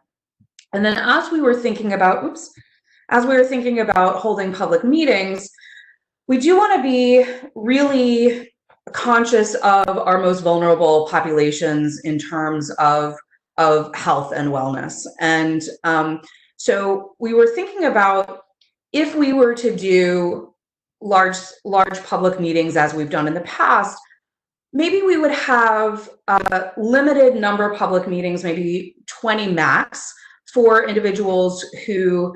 Speaker 1: And then as we were thinking about, holding public meetings, we do want to be really conscious of our most vulnerable populations in terms of health and wellness. And so we were thinking about, if we were to do large public meetings as we've done in the past, maybe we would have a limited number of public meetings, maybe 20 max, for individuals who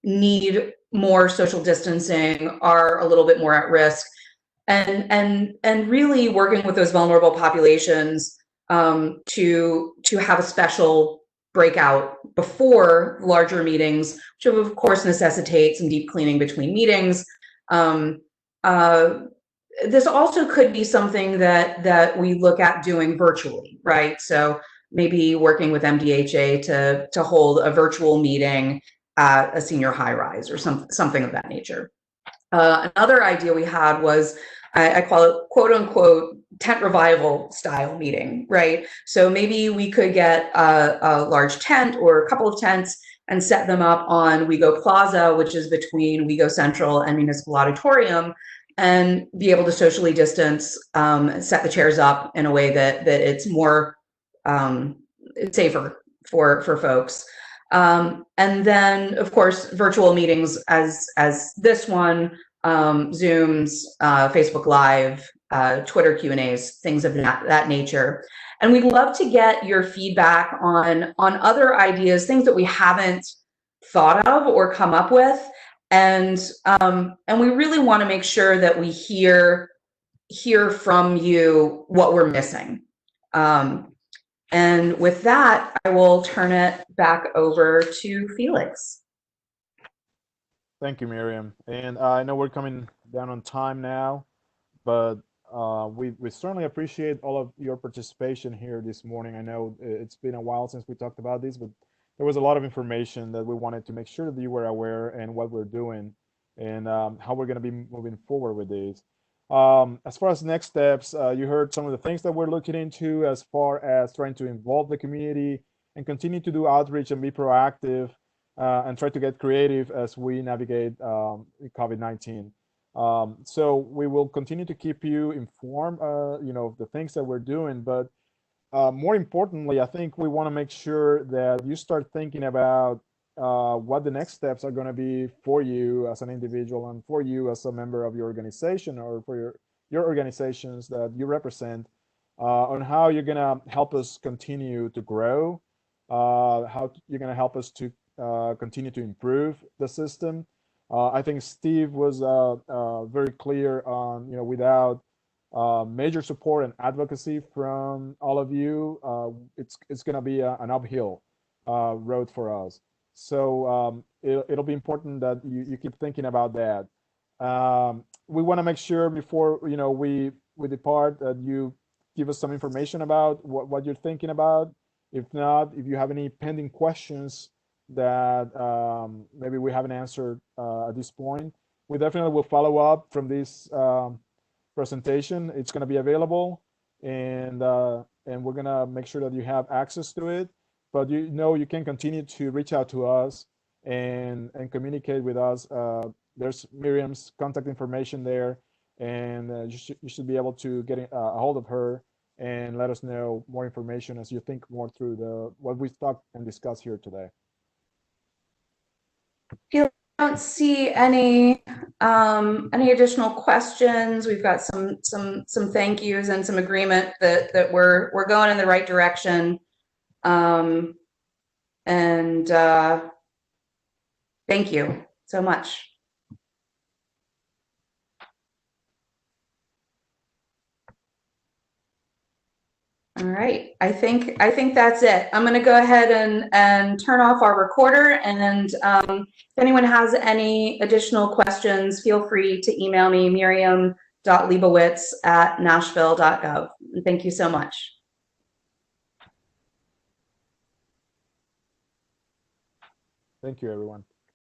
Speaker 1: need more social distancing, are a little bit more at risk, and really working with those vulnerable populations to have a special breakout before larger meetings, which will of course necessitate some deep cleaning between meetings. This also could be something that we look at doing virtually, right? So maybe working with MDHA to hold a virtual meeting at a senior high rise or something of that nature. Another idea we had was, I call it quote unquote tent revival style meeting, right? So maybe we could get a large tent or a couple of tents and set them up on WeGo Plaza, which is between WeGo Central and Municipal Auditorium, and be able to socially distance, set the chairs up in a way that it's more safer for folks. And then, of course, virtual meetings as this one, Zooms, Facebook Live, Twitter Q&As, things of that nature. And we'd love to get your feedback on other ideas, things that we haven't thought of or come up with. And we really want to make sure that we hear from you what we're missing. And with that, I will turn it back over to Felix.
Speaker 6: Thank you, Miriam. And I know we're coming down on time now, but we certainly appreciate all of your participation here this morning. I know it's been a while since we talked about this, but there was a lot of information that we wanted to make sure that you were aware and what we're doing and how we're going to be moving forward with this. As far as next steps, you heard some of the things that we're looking into as far as trying to involve the community and continue to do outreach and be proactive and try to get creative as we navigate COVID-19. So we will continue to keep you informed, the things that we're doing, but more importantly, I think we want to make sure that you start thinking about what the next steps are going to be for you as an individual and for you as a member of your organization or for your organizations that you represent on how you're going to help us continue to grow, how you're going to help us to continue to improve the system. I think Steve was very clear on, without major support and advocacy from all of you, it's going to be an uphill road for us. So it'll be important that you keep thinking about that. We want to make sure before we depart that you give us some information about what you're thinking about. If not, if you have any pending questions that maybe we haven't answered at this point, we definitely will follow up from this presentation. It's going to be available, and we're going to make sure that you have access to it. But you can continue to reach out to us and communicate with us. There's Miriam's contact information there, and you should be able to get a hold of her and let us know more information as you think more through what we talked and discussed here today.
Speaker 1: I don't see any additional questions. We've got some thank yous and some agreement that we're going in the right direction. Thank you so much. All right, I think that's it. I'm going to go ahead and turn off our recorder, and if anyone has any additional questions, feel free to email me, miriam.leibowitz@nashville.gov. Thank you so much.
Speaker 6: Thank you, everyone.